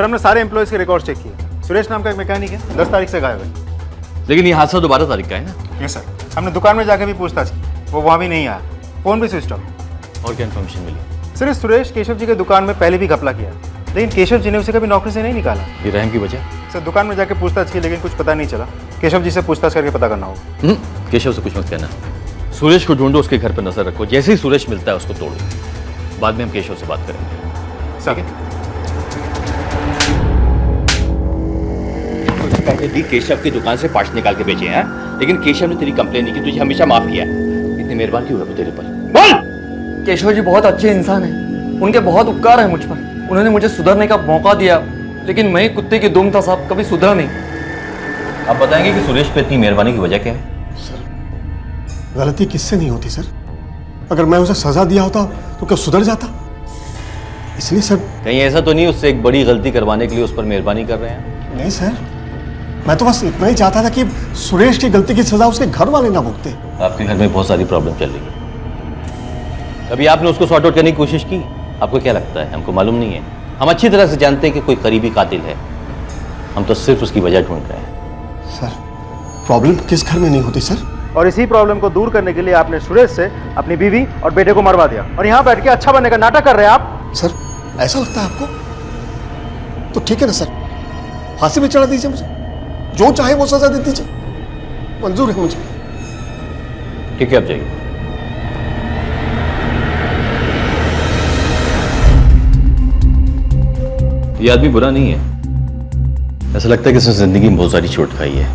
हमने सारे एम्प्लॉयज के रिकॉर्ड चेक किए। सुरेश नाम का एक मैकेनिक है, 10 तारीख से गायब है। लेकिन ये हादसा तो 12 तारीख का है ना? यस सर, हमने दुकान में जाकर भी पूछताछ की, वो वहाँ भी नहीं आया, फोन भी स्विच ऑफ। और क्या इन्फॉर्मेशन मिली? सर, इस सुरेश केशव जी के दुकान में पहले भी घपला किया, लेकिन केशव जी ने उसे कभी नौकरी से नहीं निकाला। ये रहम की वजह? सर, दुकान में जाकर पूछताछ की, लेकिन कुछ पता नहीं चला। केशव जी से पूछताछ करके पता करना होगा। केशव से कुछ मत कहना, सुरेश को ढूंढो, उसके घर पर नजर रखो, जैसे ही सुरेश मिलता है उसको तोड़ो। बाद में हम केशव से बात करेंगे। सर, पहले भी केशव की दुकान से पार्ट्स निकाल के बेचे हैं, लेकिन केशव ने तेरी कंप्लेन नहीं की, तुझे हमेशा माफ किया। इतनी मेहरबान क्यों है वो तेरे पर? बोल! केशव जी बहुत अच्छे इंसान हैं, उनके बहुत उपकार है मुझ पर। उन्होंने मुझे सुधरने का मौका दिया, लेकिन मैं ही कुत्ते की दुम था साहब, कभी सुधरा नहीं। आप बताएंगे कि सुरेश पे इतनी मेहरबानी की वजह क्या है? गलती किससे नहीं होती सर? अगर मैं उसे सजा दिया होता तो क्या सुधर जाता? इसलिए सर। कहीं ऐसा तो नहीं उससे एक बड़ी गलती करवाने के लिए उस पर मेहरबानी कर रहे हैं? नहीं सर, मैं तो बस इतना ही चाहता था कि सुरेश की गलती की सजा उसके घर वाले ना भुगते। आपके घर में बहुत सारी प्रॉब्लम चल रही है, कभी आपने उसको सॉर्ट आउट करने की कोशिश की? आपको क्या लगता है हमको मालूम नहीं है? हम अच्छी तरह से जानते हैं कि कोई करीबी कातिल है, हम तो सिर्फ उसकी वजह ढूंढ रहे हैं। सर, प्रॉब्लम किस घर में नहीं होती सर? और इसी प्रॉब्लम को दूर करने के लिए आपने सुरेश से अपनी बीवी और बेटे को मरवा दिया, और यहाँ बैठ के अच्छा बनने का नाटक कर रहे हैं आप। सर, ऐसा लगता है आपको? तो ठीक है ना सर, फांसी पे चढ़ा दीजिए मुझे, जो चाहे वो सजा दे दीजिए, मंजूर है मुझे। ठीक है, आप जाइए। ये आदमी बुरा नहीं है, ऐसा लगता है कि उसने जिंदगी में बहुत सारी चोट खाई है,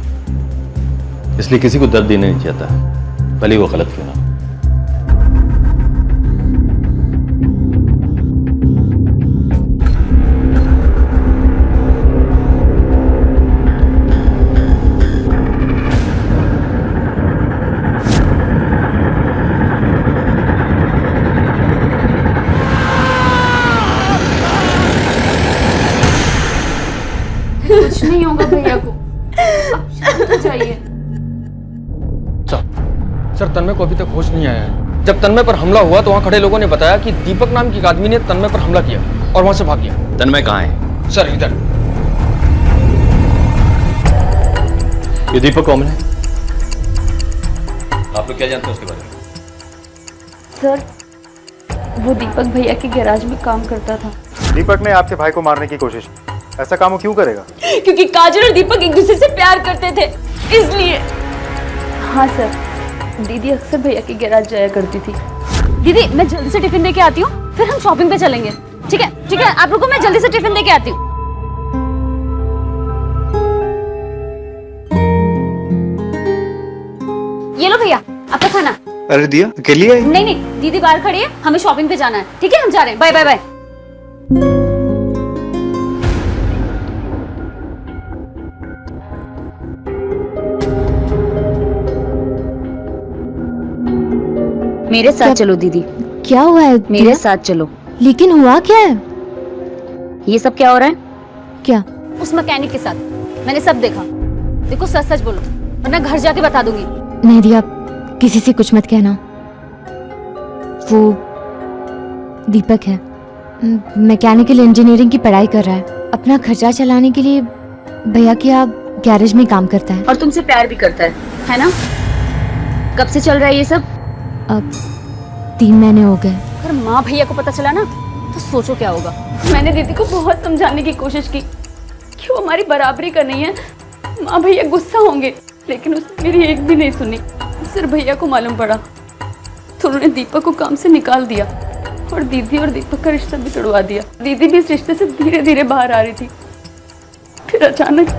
इसलिए किसी को दर्द देना नहीं चाहता, भले वो गलत क्यों ना। कुछ नहीं होगा भैया को, आप शांत हो जाइए। सर, तन्मय को अभी तक होश नहीं आया है। जब तन्मय पर हमला हुआ तो वहाँ खड़े लोगों ने बताया कि दीपक नाम के एक आदमी ने तन्मय पर हमला किया और वहां से भाग गया। तन्मय कहाँ है? सर, इधर। ये दीपक कौन है? आप लोग क्या जानते हैं उसके बारे में? सर, वो दीपक भैया के गैराज में काम करता था। दीपक ने आपके भाई को मारने की कोशिश की, ऐसा काम वो क्यों करेगा? क्योंकि काजल और दीपक एक दूसरे से प्यार करते थे, इसलिए। हाँ सर, दीदी अक्सर भैया के गैराज जाया करती थी। दीदी, मैं जल्दी से टिफिन दे के आती हूँ, फिर हम शॉपिंग पे चलेंगे। ठीक है? ठीक है, आप रुको, मैं जल्दी से टिफिन दे के आती हूँ। ये लो भैया, आपका खाना। अरे दिया, अकेली आई? नहीं नहीं, दीदी बाहर खड़ी है, हमें शॉपिंग पे जाना है। ठीक है, हम जा रहे हैं। Bye bye bye. मेरे साथ चलो दीदी। क्या हुआ है? मेरे साथ चलो। लेकिन हुआ क्या है? ये सब क्या हो रहा है? क्या? उस मैकेनिक के साथ मैंने सब देखा। देखो, सच सच बोलो वरना घर जाके बता दूंगी। नहीं दिया, किसी से कुछ मत कहना। वो दीपक है, मैकेनिकल इंजीनियरिंग की पढ़ाई कर रहा है, अपना खर्चा चलाने के लिए भैया के यहाँ गैरेज में काम करता है। और तुमसे प्यार भी करता है ना? कब से चल रहा है ये सब? अब 3 महीने हो गए। अगर माँ भैया को पता चला ना तो सोचो क्या होगा। मैंने दीदी को बहुत समझाने की कोशिश की कि वो हमारी बराबरी का नहीं है, माँ भैया गुस्सा होंगे, लेकिन उसने मेरी एक भी नहीं सुनी। सिर्फ भैया को मालूम पड़ा तो उन्होंने दीपक को काम से निकाल दिया और दीदी और दीपक का रिश्ता भी तोड़वा दिया। दीदी भी इस रिश्ते से धीरे धीरे बाहर आ रही थी, फिर अचानक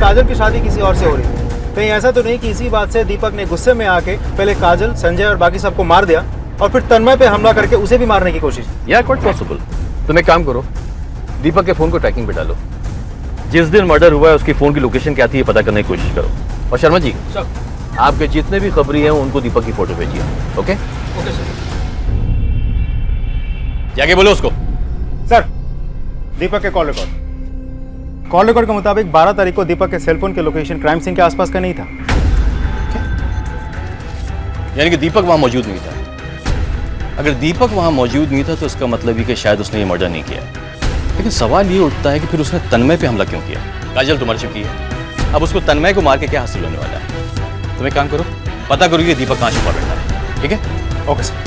काजल की शादी किसी और से हो रही है। कहीं ऐसा तो नहीं कि इसी बात से दीपक ने गुस्से में आके पहले काजल, संजय और बाकी सबको मार दिया और फिर तन्मय पे हमला करके उसे भी मारने की कोशिश? या क्वाइट पॉसिबल। तुम एक काम करो, दीपक के फोन को ट्रैकिंग पे डालो, जिस दिन मर्डर हुआ है उसकी फोन की लोकेशन क्या थी ये पता करने की कोशिश करो। और शर्मा जी, आपके जितने भी खबरी हैं उनको दीपक की फोटो भेजिए। Okay okay sir. जाके बोलो उसको। सर, दीपक के कॉल रिकॉर्ड के मुताबिक 12 तारीख को दीपक के सेलफोन के लोकेशन क्राइम सीन के आसपास का नहीं था। यानी कि दीपक वहां मौजूद नहीं था। अगर दीपक वहां मौजूद नहीं था तो इसका मतलब ये कि शायद उसने ये मर्डर नहीं किया। लेकिन सवाल ये उठता है कि फिर उसने तन्मय पे हमला क्यों किया? काजल तो मर चुकी है, अब उसको तन्मय को मार के क्या हासिल होने वाला है? तुम एक काम करो, पता करो कि दीपक कहाँ छुपा बैठा है, ठीक है? Okay sir.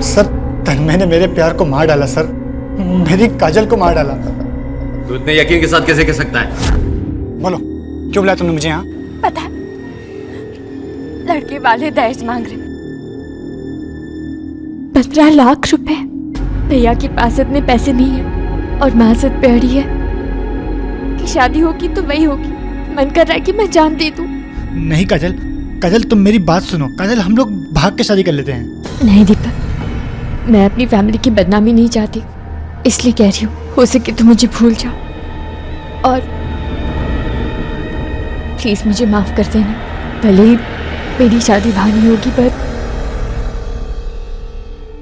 सर तन्मय ने मेरे प्यार को मार डाला सर, मेरी काजल को मार डाला। तू इतने यकीन के साथ कैसे कह सकता है? बोलो क्यों बुलाया तुमने मुझे यहाँ? पता है, लड़के वाले दहेज मांग रहे 15 लाख रुपए। भैया के पास इतने पैसे नहीं है और माँ जिद पे अड़ी है कि शादी होगी तो वही होगी। मन कर रहा है कि मैं जान दे दूं। नहीं काजल, काजल तुम मेरी बात सुनो। काजल हम लोग भाग के शादी कर लेते हैं। नहीं दीपक, मैं अपनी फैमिली की बदनामी नहीं चाहती, इसलिए कह रही हूँ हो सके तो मुझे भूल जाओ और प्लीज मुझे माफ कर देना। भले ही मेरी शादी वहां नहीं होगी पर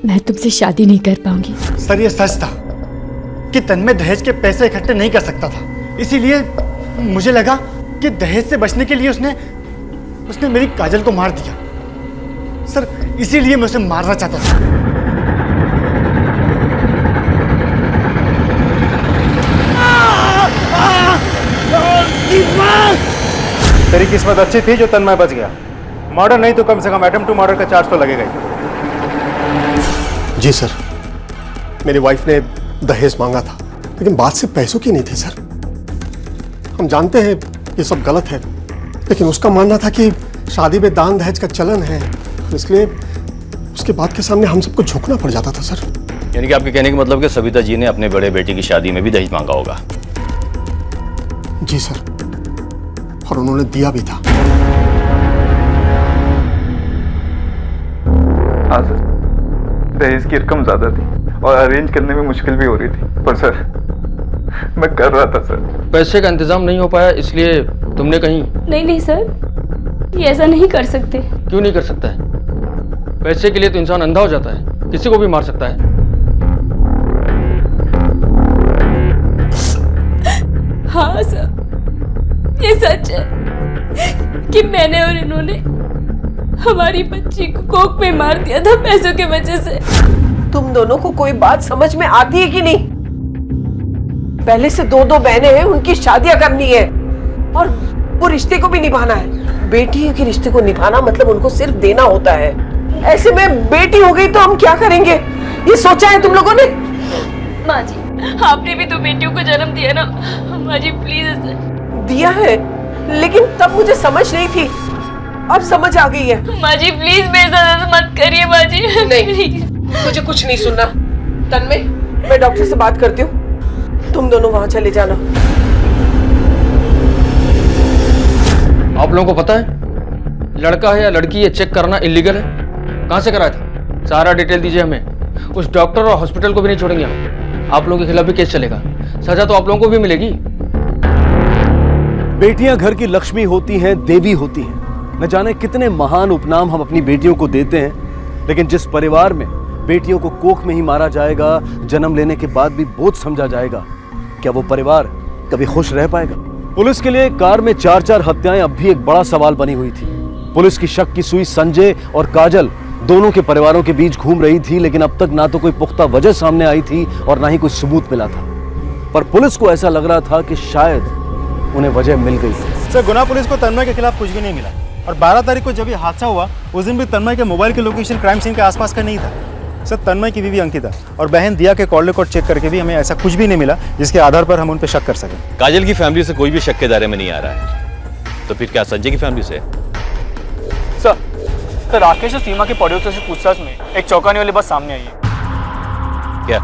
मैं तुमसे शादी नहीं कर पाऊंगी। सर ये सच था कि तन्मय दहेज के पैसे इकट्ठे नहीं कर सकता था, इसीलिए मुझे लगा कि दहेज से बचने के लिए उसने मेरी काजल को मार दिया। सर इसीलिए मैं उसे मारना चाहता था। तेरी किस्मत अच्छी थी जो तन्मय बच गया। मर्डर नहीं तो कम से कम अटेम्प्ट टू मर्डर का चार्ज तो लगेगा ही। जी सर, मेरी वाइफ ने दहेज मांगा था, लेकिन बात सिर्फ पैसों की नहीं थी सर। हम जानते हैं ये सब गलत है, लेकिन उसका मानना था कि शादी में दान दहेज का चलन है, इसलिए उसके बात के सामने हम सबको झुकना पड़ जाता था सर। यानी कि आपके कहने का मतलब कि सविता जी ने अपने बड़े बेटे की शादी में भी दहेज मांगा होगा? जी सर, और उन्होंने दिया भी था। हाँ सर, दहेज की रकम ज्यादा थी और अरेंज करने में मुश्किल भी हो रही थी, पर सर मैं कर रहा था सर। पैसे का इंतजाम नहीं हो पाया इसलिए तुमने कहीं? नहीं सर, ये ऐसा नहीं कर सकते। क्यों नहीं कर सकता है? पैसे के लिए तो इंसान अंधा हो जाता है, किसी को भी मार सकता है। हाँ सर, ये सच है कि मैंने और इन्होंने हमारी बच्ची को कोक में मार दिया था पैसों के वजह से। तुम दोनों को कोई बात समझ में आती है कि नहीं? पहले से दो बहनें हैं, उनकी शादियां करनी है और वो रिश्ते को भी निभाना है। बेटियों के रिश्ते को निभाना मतलब उनको सिर्फ देना होता है। ऐसे में बेटी हो गई तो हम क्या करेंगे, ये सोचा है तुम लोगों ने? माँ जी, आपने भी तो बेटियों को जन्म दिया ना। माँ जी प्लीज। दिया है, लेकिन तब मुझे समझ नहीं थी, अब समझ आ गई है। माँ जी प्लीज मेरे साथ मत करिए माँ जी। नहीं, मुझे कुछ नहीं सुनना। तन्मय, मैं डॉक्टर से बात करती हूँ, तुम दोनों वहां चले जाना। आप लोगों को पता है लड़का है या लड़की ये चेक करना इलीगल है? कहाँ से कराया था? सारा डिटेल दीजिए हमें। उस डॉक्टर और हॉस्पिटल को भी नहीं छोड़ेंगे हम। आप लोगों के खिलाफ भी केस चलेगा, सजा तो आप लोगों को भी मिलेगी। बेटियां घर की लक्ष्मी होती हैं, देवी होती हैं। न जाने कितने महान उपनाम हम अपनी बेटियों को देते हैं, लेकिन जिस परिवार में बेटियों को कोख में ही मारा जाएगा, जन्म लेने के बाद भी बोझ समझा जाएगा, क्या वो परिवार कभी खुश रह पाएगा? पुलिस के लिए कार में 4-4 हत्याएं अब भी एक बड़ा सवाल बनी हुई थी। पुलिस की शक की सुई संजय और काजल दोनों के परिवारों के बीच घूम रही थी, लेकिन अब तक ना तो कोई पुख्ता वजह सामने आई थी और ना ही कोई सबूत मिला था। पर पुलिस को ऐसा लग रहा था कि शायद उन्हें वजह मिल गई। सर गुना पुलिस को तन्मय के खिलाफ कुछ भी नहीं मिला और 12 तारीख को जब ये हादसा हुआ उस दिन भी तन्मय के मोबाइल की लोकेशन क्राइम सीन के आसपास का नहीं था। सर तन्मय की बीवी अंकिता और बहन दिया के कॉल रिकॉर्ड चेक करके भी हमें ऐसा कुछ भी नहीं मिला जिसके आधार पर हम उन पर शक कर सकें। काजल की फैमिली से कोई भी शक के दायरे में नहीं आ रहा है, तो फिर क्या संजय की फैमिली से? सर राकेश और सीमा के पड़ोसियों से पूछताछ में एक चौंकाने वाली बात सामने आई है। क्या?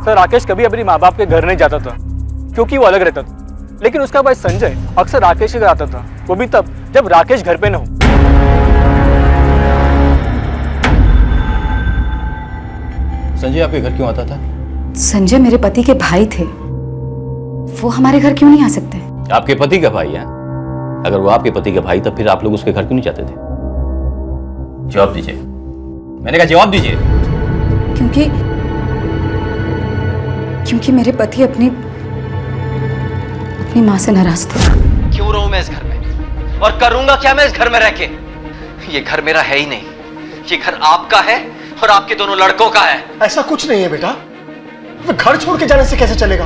सर राकेश कभी अपने माँ बाप के घर नहीं जाता था क्योंकि वो अलग रहता था, लेकिन उसका भाई संजय अक्सर राकेश के घर आता था, वो भी तब जब राकेश घर पे न हो। संजय आपके घर क्यों आता था? संजय मेरे पति के भाई थे, वो हमारे घर क्यों नहीं आ सकते? आपके पति का भाई है? अगर वो आपके पति के भाई तब फिर आप लोग उसके घर क्यों नहीं जाते थे? जवाब दीजिए, मैंने कहा जवाब दीजिए। क्योंकि मेरे पति अपनी माँ से नाराज थे। क्यों रहूं मैं इस घर में, और करूंगा क्या मैं इस घर में रह के? ये घर मेरा है ही नहीं, ये घर आपका है और आपके दोनों लड़कों का है। ऐसा कुछ नहीं है बेटा, मैं घर छोड़ के जाने से कैसे चलेगा?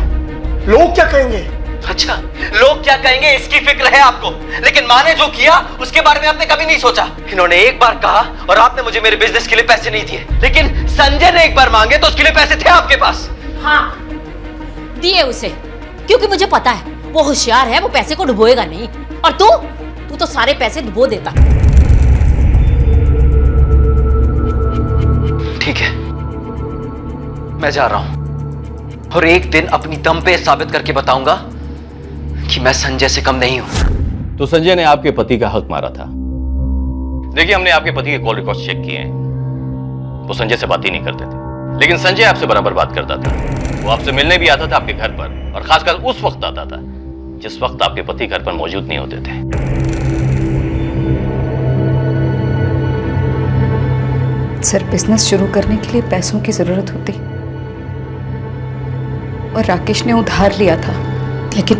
लोग क्या कहेंगे? अच्छा, लोग क्या कहेंगे इसकी फिक्र है आपको, लेकिन माँ ने जो किया उसके बारे में आपने कभी नहीं सोचा। इन्होंने एक बार कहा और आपने मुझे मेरे बिजनेस के लिए पैसे नहीं दिए, लेकिन संजय ने एक बार मांगे तो उसके लिए पैसे थे आपके पास। हाँ, दिए उसे, क्योंकि मुझे पता है वो होशियार है, वो पैसे को डुबोएगा नहीं। और तू तो सारे पैसे डुबो देता। ठीक है, मैं जा रहा हूं और एक दिन अपनी दम पे साबित करके बताऊंगा कि मैं संजय से कम नहीं हूं। तो संजय ने आपके पति का हक मारा था। देखिए, हमने आपके पति के कॉल रिकॉर्ड्स चेक किए हैं, वो संजय से बात ही नहीं करते थे, लेकिन संजय आपसे बराबर बात करता था। वो आपसे मिलने भी आता था आपके घर पर, और खासकर उस वक्त आता था जिस वक्त आपके पति घर पर मौजूद नहीं होते थे। सर, बिजनेस शुरू करने के लिए पैसों की जरूरत होती और राकेश ने उधार लिया था, लेकिन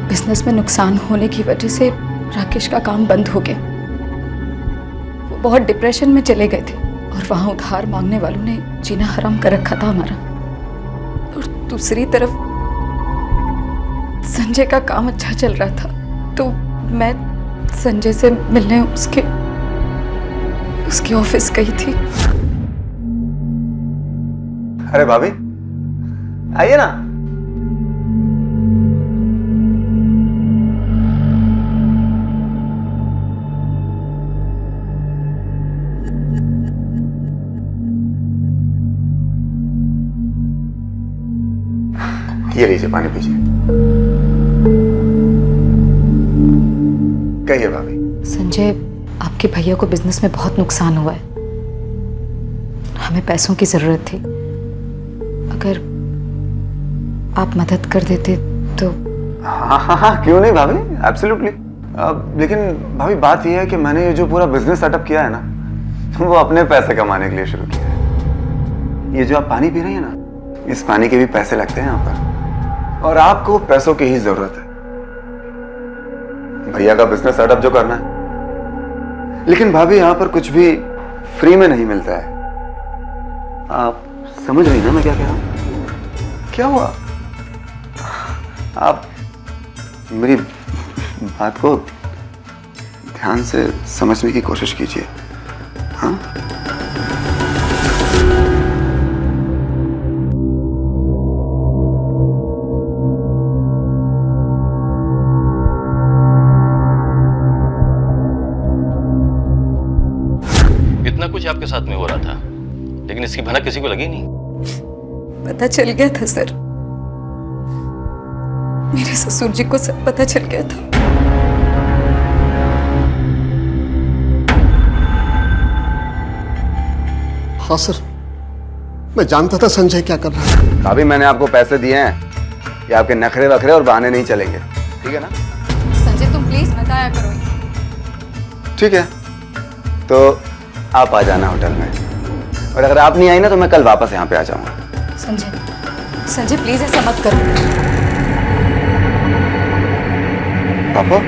बिजनेस में नुकसान होने की वजह से राकेश का काम बंद हो गया। वो बहुत डिप्रेशन में चले गए थे और वहां उधार मांगने वालों ने जीना हराम कर रखा था हमारा। और दूसरी तरफ संजय का काम अच्छा चल रहा था, तो मैं संजय से मिलने उसके ऑफिस गई थी। अरे भाभी, आइए ना। ये लीजिए, पानी पीजिए। कहिए भाभी। संजय, आपके भैया को बिजनेस में बहुत नुकसान हुआ है, हमें पैसों की जरूरत थी। अगर आप मदद कर देते तो। हाँ, क्यों नहीं भाभी, एब्सोल्युटली। लेकिन भाभी, बात यह है कि मैंने ये जो पूरा बिजनेस सेटअप किया है ना, वो अपने पैसे कमाने के लिए शुरू किया है। ये जो आप पानी पी रही है ना, इस पानी के भी पैसे लगते हैं यहाँ पर, और आपको पैसों की ही जरूरत है भैया का बिजनेस सेटअप जो करना है। लेकिन भाभी, यहाँ पर कुछ भी फ्री में नहीं मिलता है। आप समझ रही ना मैं क्या कह रहा हूं? क्या हुआ? आप मेरी बात को ध्यान से समझने की कोशिश कीजिए। हाँ, इतना कुछ आपके साथ में हो रहा था, लेकिन इसकी भनक किसी को लगी नहीं। पता चल गया था सर, मेरे ससुर जी को सब पता चल गया था। हाँ सर, मैं जानता था संजय क्या कर रहा है। भाभी, मैंने आपको पैसे दिए हैं, ये आपके नखरे वखरे और बहाने नहीं चलेंगे, ठीक है ना? संजय, तुम प्लीज बताया करो। ठीक है, तो आप आ जाना होटल में, और अगर आप नहीं आई ना तो मैं कल वापस यहाँ पे आ जाऊंगा। संजय प्लीज ऐसा मत करो। पापा,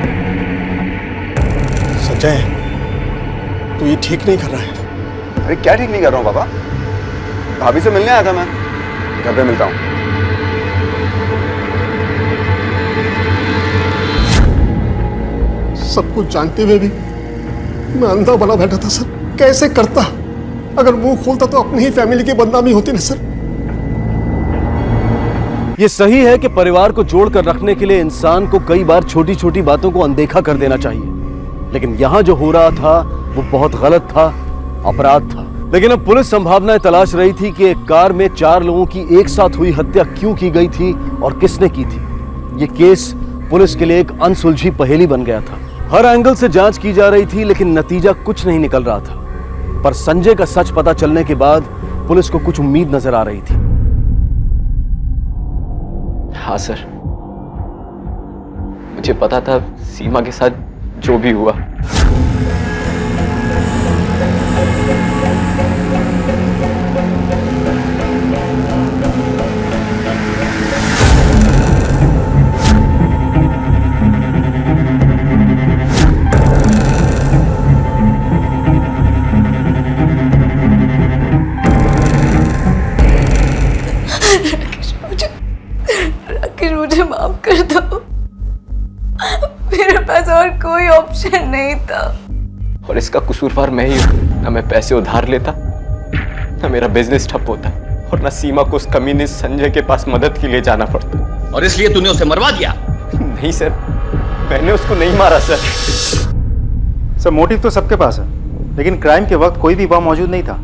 संजय, तू ये ठीक नहीं कर रहा है। अरे क्या ठीक नहीं कर रहा हूँ पापा? भाभी से मिलने आया था मैं, घर पे मिलता हूँ। सब कुछ जानते हुए भी मैं अंधा बना बैठा था सर। कैसे करता? अगर मुंह खोलता तो अपनी ही फैमिली की बदनामी होती ना सर। ये सही है कि परिवार को जोड़कर रखने के लिए इंसान को कई बार छोटी छोटी बातों को अनदेखा कर देना चाहिए, लेकिन यहां जो हो रहा था वो बहुत गलत था, अपराध था। लेकिन अब पुलिस संभावनाएं तलाश रही थी कि एक कार में 4 लोगों की एक साथ हुई हत्या क्यों की गई थी और किसने की थी। ये केस पुलिस के लिए एक अनसुलझी पहेली बन गया था। हर एंगल से जांच की जा रही थी, लेकिन नतीजा कुछ नहीं निकल रहा था। पर संजय का सच पता चलने के बाद पुलिस को कुछ उम्मीद नजर आ रही थी। हाँ सर, मुझे पता था सीमा के साथ जो भी हुआ राकेश, मुझे माफ कर दो। मेरे पास और कोई ऑप्शन नहीं था। और इसका कसूरवार मैं ही हूँ। ना मैं पैसे उधार लेता, ना मेरा बिजनेस ठप होता, और ना सीमा को उस कमीने संजय के पास मदद के लिए जाना पड़ता। और इसलिए तूने उसे मरवा दिया? नहीं सर, मैंने उसको नहीं मारा सर। सर मोटिव तो सबके पास है, लेकिन क्राइम के वक्त कोई भी वहां मौजूद नहीं था।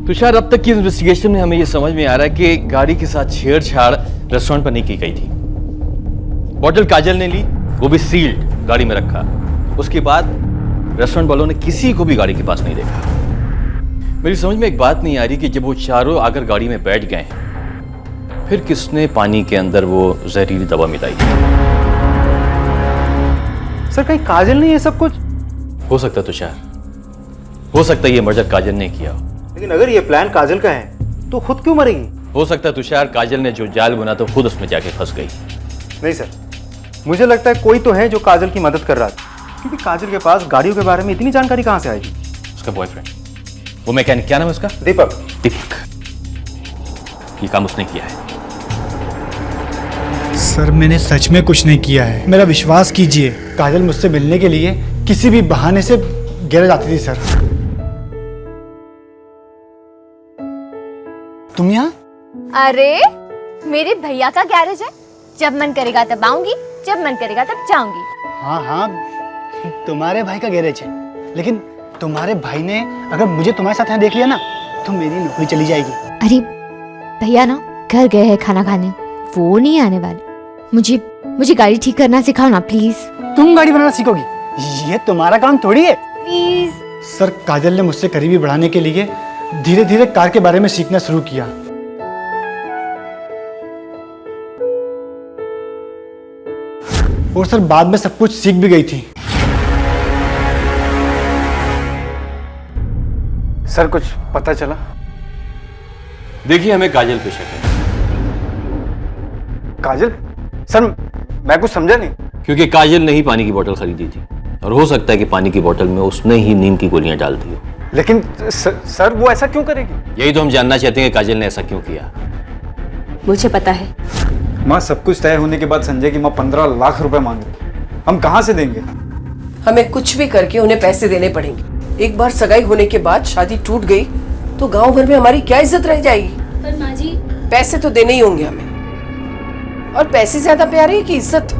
तुषार, अब तक की इन्वेस्टिगेशन में हमें यह समझ में आ रहा है कि गाड़ी के साथ छेड़छाड़ रेस्टोरेंट पर नहीं की गई थी। बॉटल काजल ने ली, वो भी सील्ड गाड़ी में रखा। उसके बाद रेस्टोरेंट वालों ने किसी को भी गाड़ी के पास नहीं देखा। मेरी समझ में एक बात नहीं आ रही कि जब वो चारों आकर गाड़ी में बैठ गए, फिर किसने पानी के अंदर वो जहरीली दवा मिलाई? सर कहीं काजल नहीं है सब कुछ? हो सकता है तुषार, हो सकता है ये मर्डर काजल ने किया हो। लेकिन अगर ये प्लान काजल का है तो खुद क्यों मरेगी? हो सकता है तुषार, काजल ने जो जाल बुना तो खुद उसमें जाके फंस गई। नहीं सर, मुझे लगता है कोई तो है जो काजल की मदद कर रहा था, क्योंकि काजल के पास गाड़ियों के बारे में इतनी जानकारी कहां से आएगी? उसका बॉयफ्रेंड, वो मैकेनिक, क्या नाम है उसका? दीपक। दीपक, ये काम उसने किया है। सर मैंने सच में कुछ नहीं किया है, मेरा विश्वास कीजिए। काजल मुझसे मिलने के लिए किसी भी बहाने से गैरेज आती थी सर। तुम यहाँ? अरे मेरे भैया का गैरेज है, जब मन करेगा तब आऊंगी, जब मन करेगा तब जाऊंगी। हाँ हाँ, तुम्हारे भाई का गैरेज है, लेकिन तुम्हारे भाई ने अगर मुझे तुम्हारे साथ यहाँ देख लिया ना तो मेरी नौकरी चली जाएगी। अरे भैया ना घर गए हैं खाना खाने, वो नहीं आने वाले। मुझे गाड़ी ठीक करना सिखाओ ना प्लीज। तुम गाड़ी बनाना सीखोगी? ये तुम्हारा काम थोड़ी है। प्लीज। सर काजल ने मुझसे करीबी बढ़ाने के लिए धीरे धीरे कार के बारे में सीखना शुरू किया। और सर बाद में सब कुछ सीख भी गई थी। सर कुछ पता चला? देखिए, हमें काजल पे शक है। काजल? सर मैं कुछ समझा नहीं। क्योंकि काजल ने ही पानी की बोतल खरीदी थी, और हो सकता है कि पानी की बोतल में उसने ही नींद की गोलियां डाल दी हो। लेकिन सर वो ऐसा क्यों करेगी? यही तो हम जानना चाहते हैं कि काजल ने ऐसा क्यों किया। मुझे पता है। माँ, सब कुछ तय होने के बाद संजय की माँ 15 लाख रुपए मांग रही, हम कहाँ से देंगे? हमें कुछ भी करके उन्हें पैसे देने पड़ेंगे। एक बार सगाई होने के बाद शादी टूट गई तो गांव भर में हमारी क्या इज्जत रह जाएगी? पर माँ जी, पैसे तो देने ही होंगे हमें, और पैसे ज्यादा प्यारे है कि इज्जत?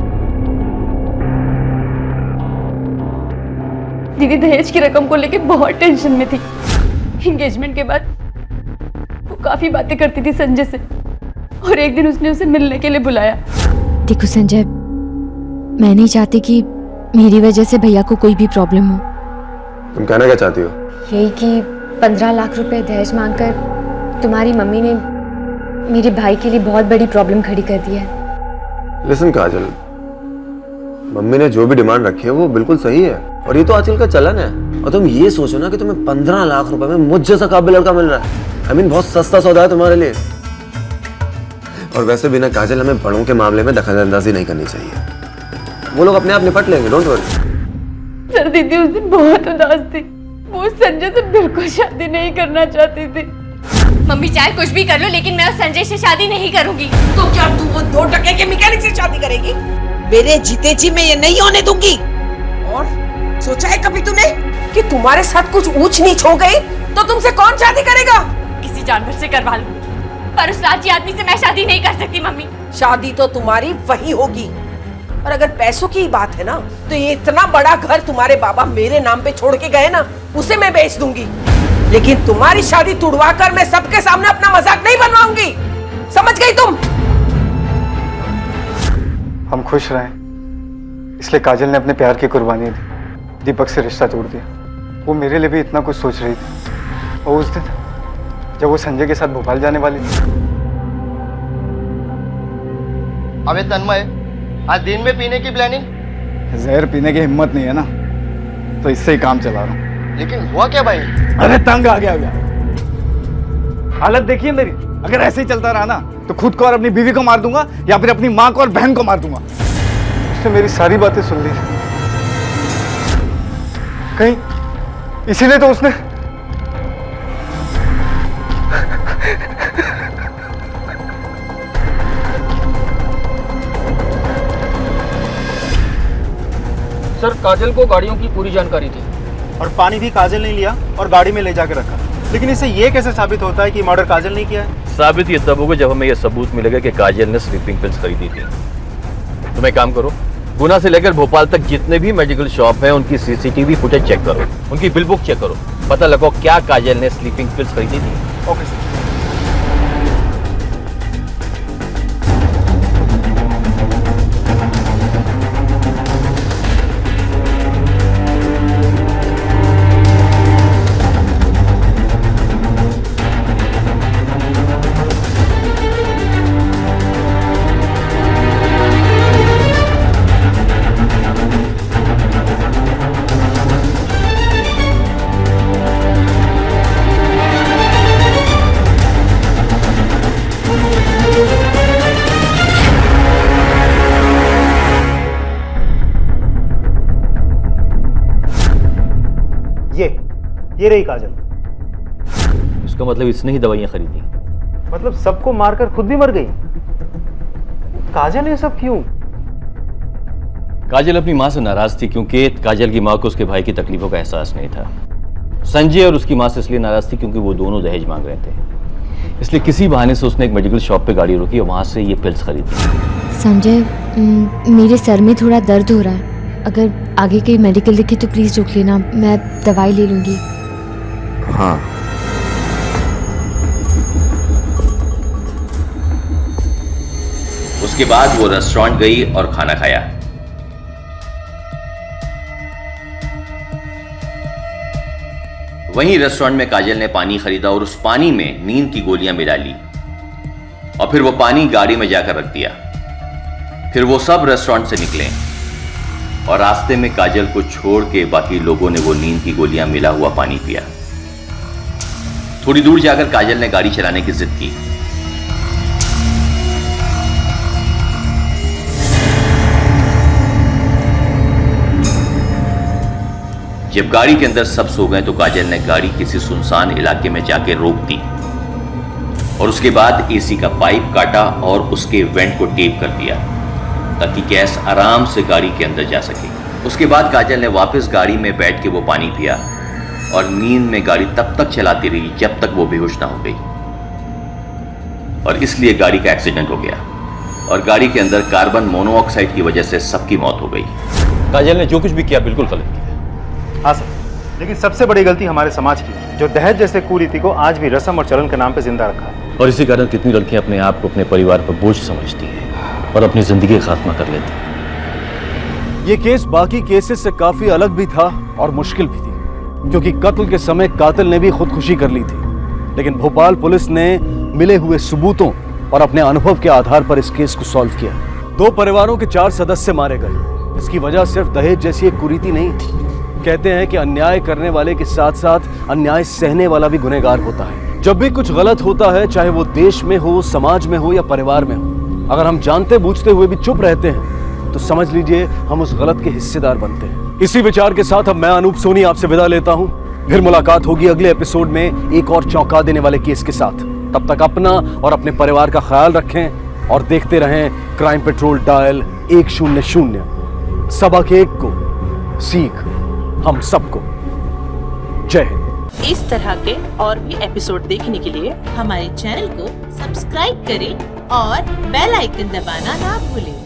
दीदी दहेज की रकम को लेके बहुत टेंशन में थी। एंगेजमेंट के बाद वो काफी बातें करती थी संजय से, और एक दिन उसने उसे मिलने के लिए बुलाया। देखो संजय, मैं नहीं चाहती कि मेरी वजह से भैया को कोई भी प्रॉब्लम हो। तुम कहना क्या चाहती हो? यही कि 15 लाख रुपए दहेज मांगकर तुम्हारी मम्मी ने मेरे भाई के लिए बहुत बड़ी प्रॉब्लम खड़ी कर दी है। लिसन काजल, मम्मी ने जो भी डिमांड रखी है वो बिल्कुल सही है, और ये तो आजकल का चलन है। और तुम ये सोचो ना कि तुम्हें 15 लाख रुपए में मुझ जैसा काबिल लड़का मिल रहा है। आई मीन बहुत सस्ता सौदा है तुम्हारे लिए। और वैसे भी ना काजल, हमें बड़ों के मामले में दखलंदाजी नहीं करनी चाहिए। वो लोग अपने आप निपट लेंगे, डोंट वरी। सर दीदी उस दिन बहुत उदास थी, वो संजय से बिल्कुल शादी नहीं करना चाहती थी। मम्मी चाहे कुछ भी कर लो, लेकिन मैं उस संजय से शादी नहीं करूंगी। तो क्या तू वो 2 टके के मैकेनिक से शादी करेगी? मेरे जीते जी मैं ये नहीं होने दूंगी। और सोचा है कभी तूने कि तुम्हारे साथ कुछ ऊंच नीच हो गई तो तुमसे कौन शादी करेगा? किसी जानवर से करवा लूं, पर उस लालची आदमी से मैं शादी नहीं कर सकती मम्मी। शादी तो तुम्हारी वही होगी। और अगर पैसों की बात है ना, तो ये इतना बड़ा घर तुम्हारे बाबा मेरे नाम पे छोड़ के गए ना, उसे मैं बेच दूंगी। लेकिन तुम्हारी शादी तुड़वा कर मैं सबके सामने अपना मजाक नहीं बनवाऊंगी। समझ गई तुम? हम खुश रहें, इसलिए काजल ने अपने प्यार की कुर्बानी दी, दीपक से रिश्ता तोड़ दिया। वो मेरे लिए भी इतना कुछ सोच रही थी, और उस दिन जब वो संजय के साथ भोपाल जाने वाली थी। अबे तन्मय, आज दिन में पीने की प्लानिंग? जहर पीने की हिम्मत नहीं है ना, तो इससे ही काम चला रहा हूँ। लेकिन हुआ क्या भाई? अरे तंग आ गया। हालत देखिए मेरी, अगर ऐसे ही चलता रहा ना तो खुद को और अपनी बीवी को मार दूंगा या फिर अपनी माँ को और बहन को मार दूंगा। उसने मेरी सारी बातें सुन ली, कहीं इसीलिए तो उसने सर, काजल को गाड़ियों की पूरी जानकारी थी और पानी भी काजल ने लिया और गाड़ी में ले जाकर रखा। लेकिन इससे ये कैसे साबित होता है कि मर्डर काजल ने किया है? साबित ये तब होगा जब हमें यह सबूत मिलेगा कि काजल ने स्लीपिंग पिल्स खरीदी थी। तुम एक काम करो, गुना से लेकर भोपाल तक जितने भी मेडिकल शॉप हैं उनकी सीसीटीवी फुटेज चेक करो, उनकी बिल बुक चेक करो, पता लगाओ क्या काजल ने स्लीपिंग पिल्स खरीदी थी। Okay sir. ये रही काजल। इसका मतलब इसने ही दवाइयां खरीदी? मतलब सबको मारकर खुद भी मर गई? काजल ये सब क्यों? काजल अपनी मां से नाराज थी क्योंकि काजल की मां को उसके भाई की तकलीफों का एहसास नहीं था। संजय और उसकी मां से इसलिए नाराज थी क्योंकि वो दोनों दहेज मांग रहे थे। इसलिए किसी बहाने से उसने एक मेडिकल शॉप पे गाड़ी रोकी और वहां से ये पिल्स खरीदी। संजय, मेरे सर में थोड़ा दर्द हो रहा है, अगर आगे कहीं मेडिकल दिखे तो प्लीज रोक लेना, मैं दवाई ले लूंगी। हाँ। उसके बाद वो रेस्टोरेंट गई और खाना खाया। वहीं रेस्टोरेंट में काजल ने पानी खरीदा और उस पानी में नींद की गोलियां मिला ली और फिर वो पानी गाड़ी में जाकर रख दिया। फिर वो सब रेस्टोरेंट से निकले और रास्ते में काजल को छोड़ के बाकी लोगों ने वो नींद की गोलियां मिला हुआ पानी पिया। थोड़ी दूर जाकर काजल ने गाड़ी चलाने की जिद की। जब गाड़ी के अंदर सब सो गए तो काजल ने गाड़ी किसी सुनसान इलाके में जाके रोक दी और उसके बाद एसी का पाइप काटा और उसके वेंट को टेप कर दिया ताकि गैस आराम से गाड़ी के अंदर जा सके। उसके बाद काजल ने वापस गाड़ी में बैठ के वो पानी पिया और नींद में गाड़ी तब तक चलाती रही जब तक वो बेहोश ना हो गई और इसलिए गाड़ी का एक्सीडेंट हो गया और गाड़ी के अंदर कार्बन मोनोऑक्साइड की वजह से सबकी मौत हो गई। काजल ने जो कुछ भी किया बिल्कुल गलत किया। हाँ सर, लेकिन सबसे बड़ी गलती हमारे समाज की, जो दहेज जैसे कुरीति को आज भी रस्म और चलन के नाम पे जिंदा रखा है। और इसी कारण कितनी लड़कियां अपने आप को अपने परिवार पर बोझ समझती हैं और अपनी जिंदगी का खात्मा कर लेती हैं। ये केस बाकी केसेस से काफी अलग भी था और मुश्किल भी थी क्योंकि कत्ल के समय कातिल ने भी खुदकुशी कर ली थी, लेकिन भोपाल पुलिस ने मिले हुए सबूतों और अपने अनुभव के आधार पर इस केस को सॉल्व किया। 2 परिवारों के 4 सदस्य मारे गए। इसकी वजह सिर्फ दहेज जैसी एक कुरीति नहीं थी। कहते हैं कि अन्याय करने वाले के साथ साथ अन्याय सहने वाला भी गुनहगार होता है। जब भी कुछ गलत होता है, चाहे वो देश में हो, समाज में हो या परिवार में हो, अगर हम जानते बूझते हुए भी चुप रहते हैं तो समझ लीजिए हम उस गलत के हिस्सेदार बनते हैं। इसी विचार के साथ अब मैं अनूप सोनी आपसे विदा लेता हूं। फिर मुलाकात होगी अगले एपिसोड में एक और चौंका देने वाले केस के साथ। तब तक अपना और अपने परिवार का ख्याल रखें और देखते रहें क्राइम पेट्रोल डायल 100। सबक एक को सीख हम सबको। जय हिंद। इस तरह के और भी एपिसोड देखने के लिए हमारे चैनल को सब्सक्राइब करें और बेल आइकन दबाना ना भूलें।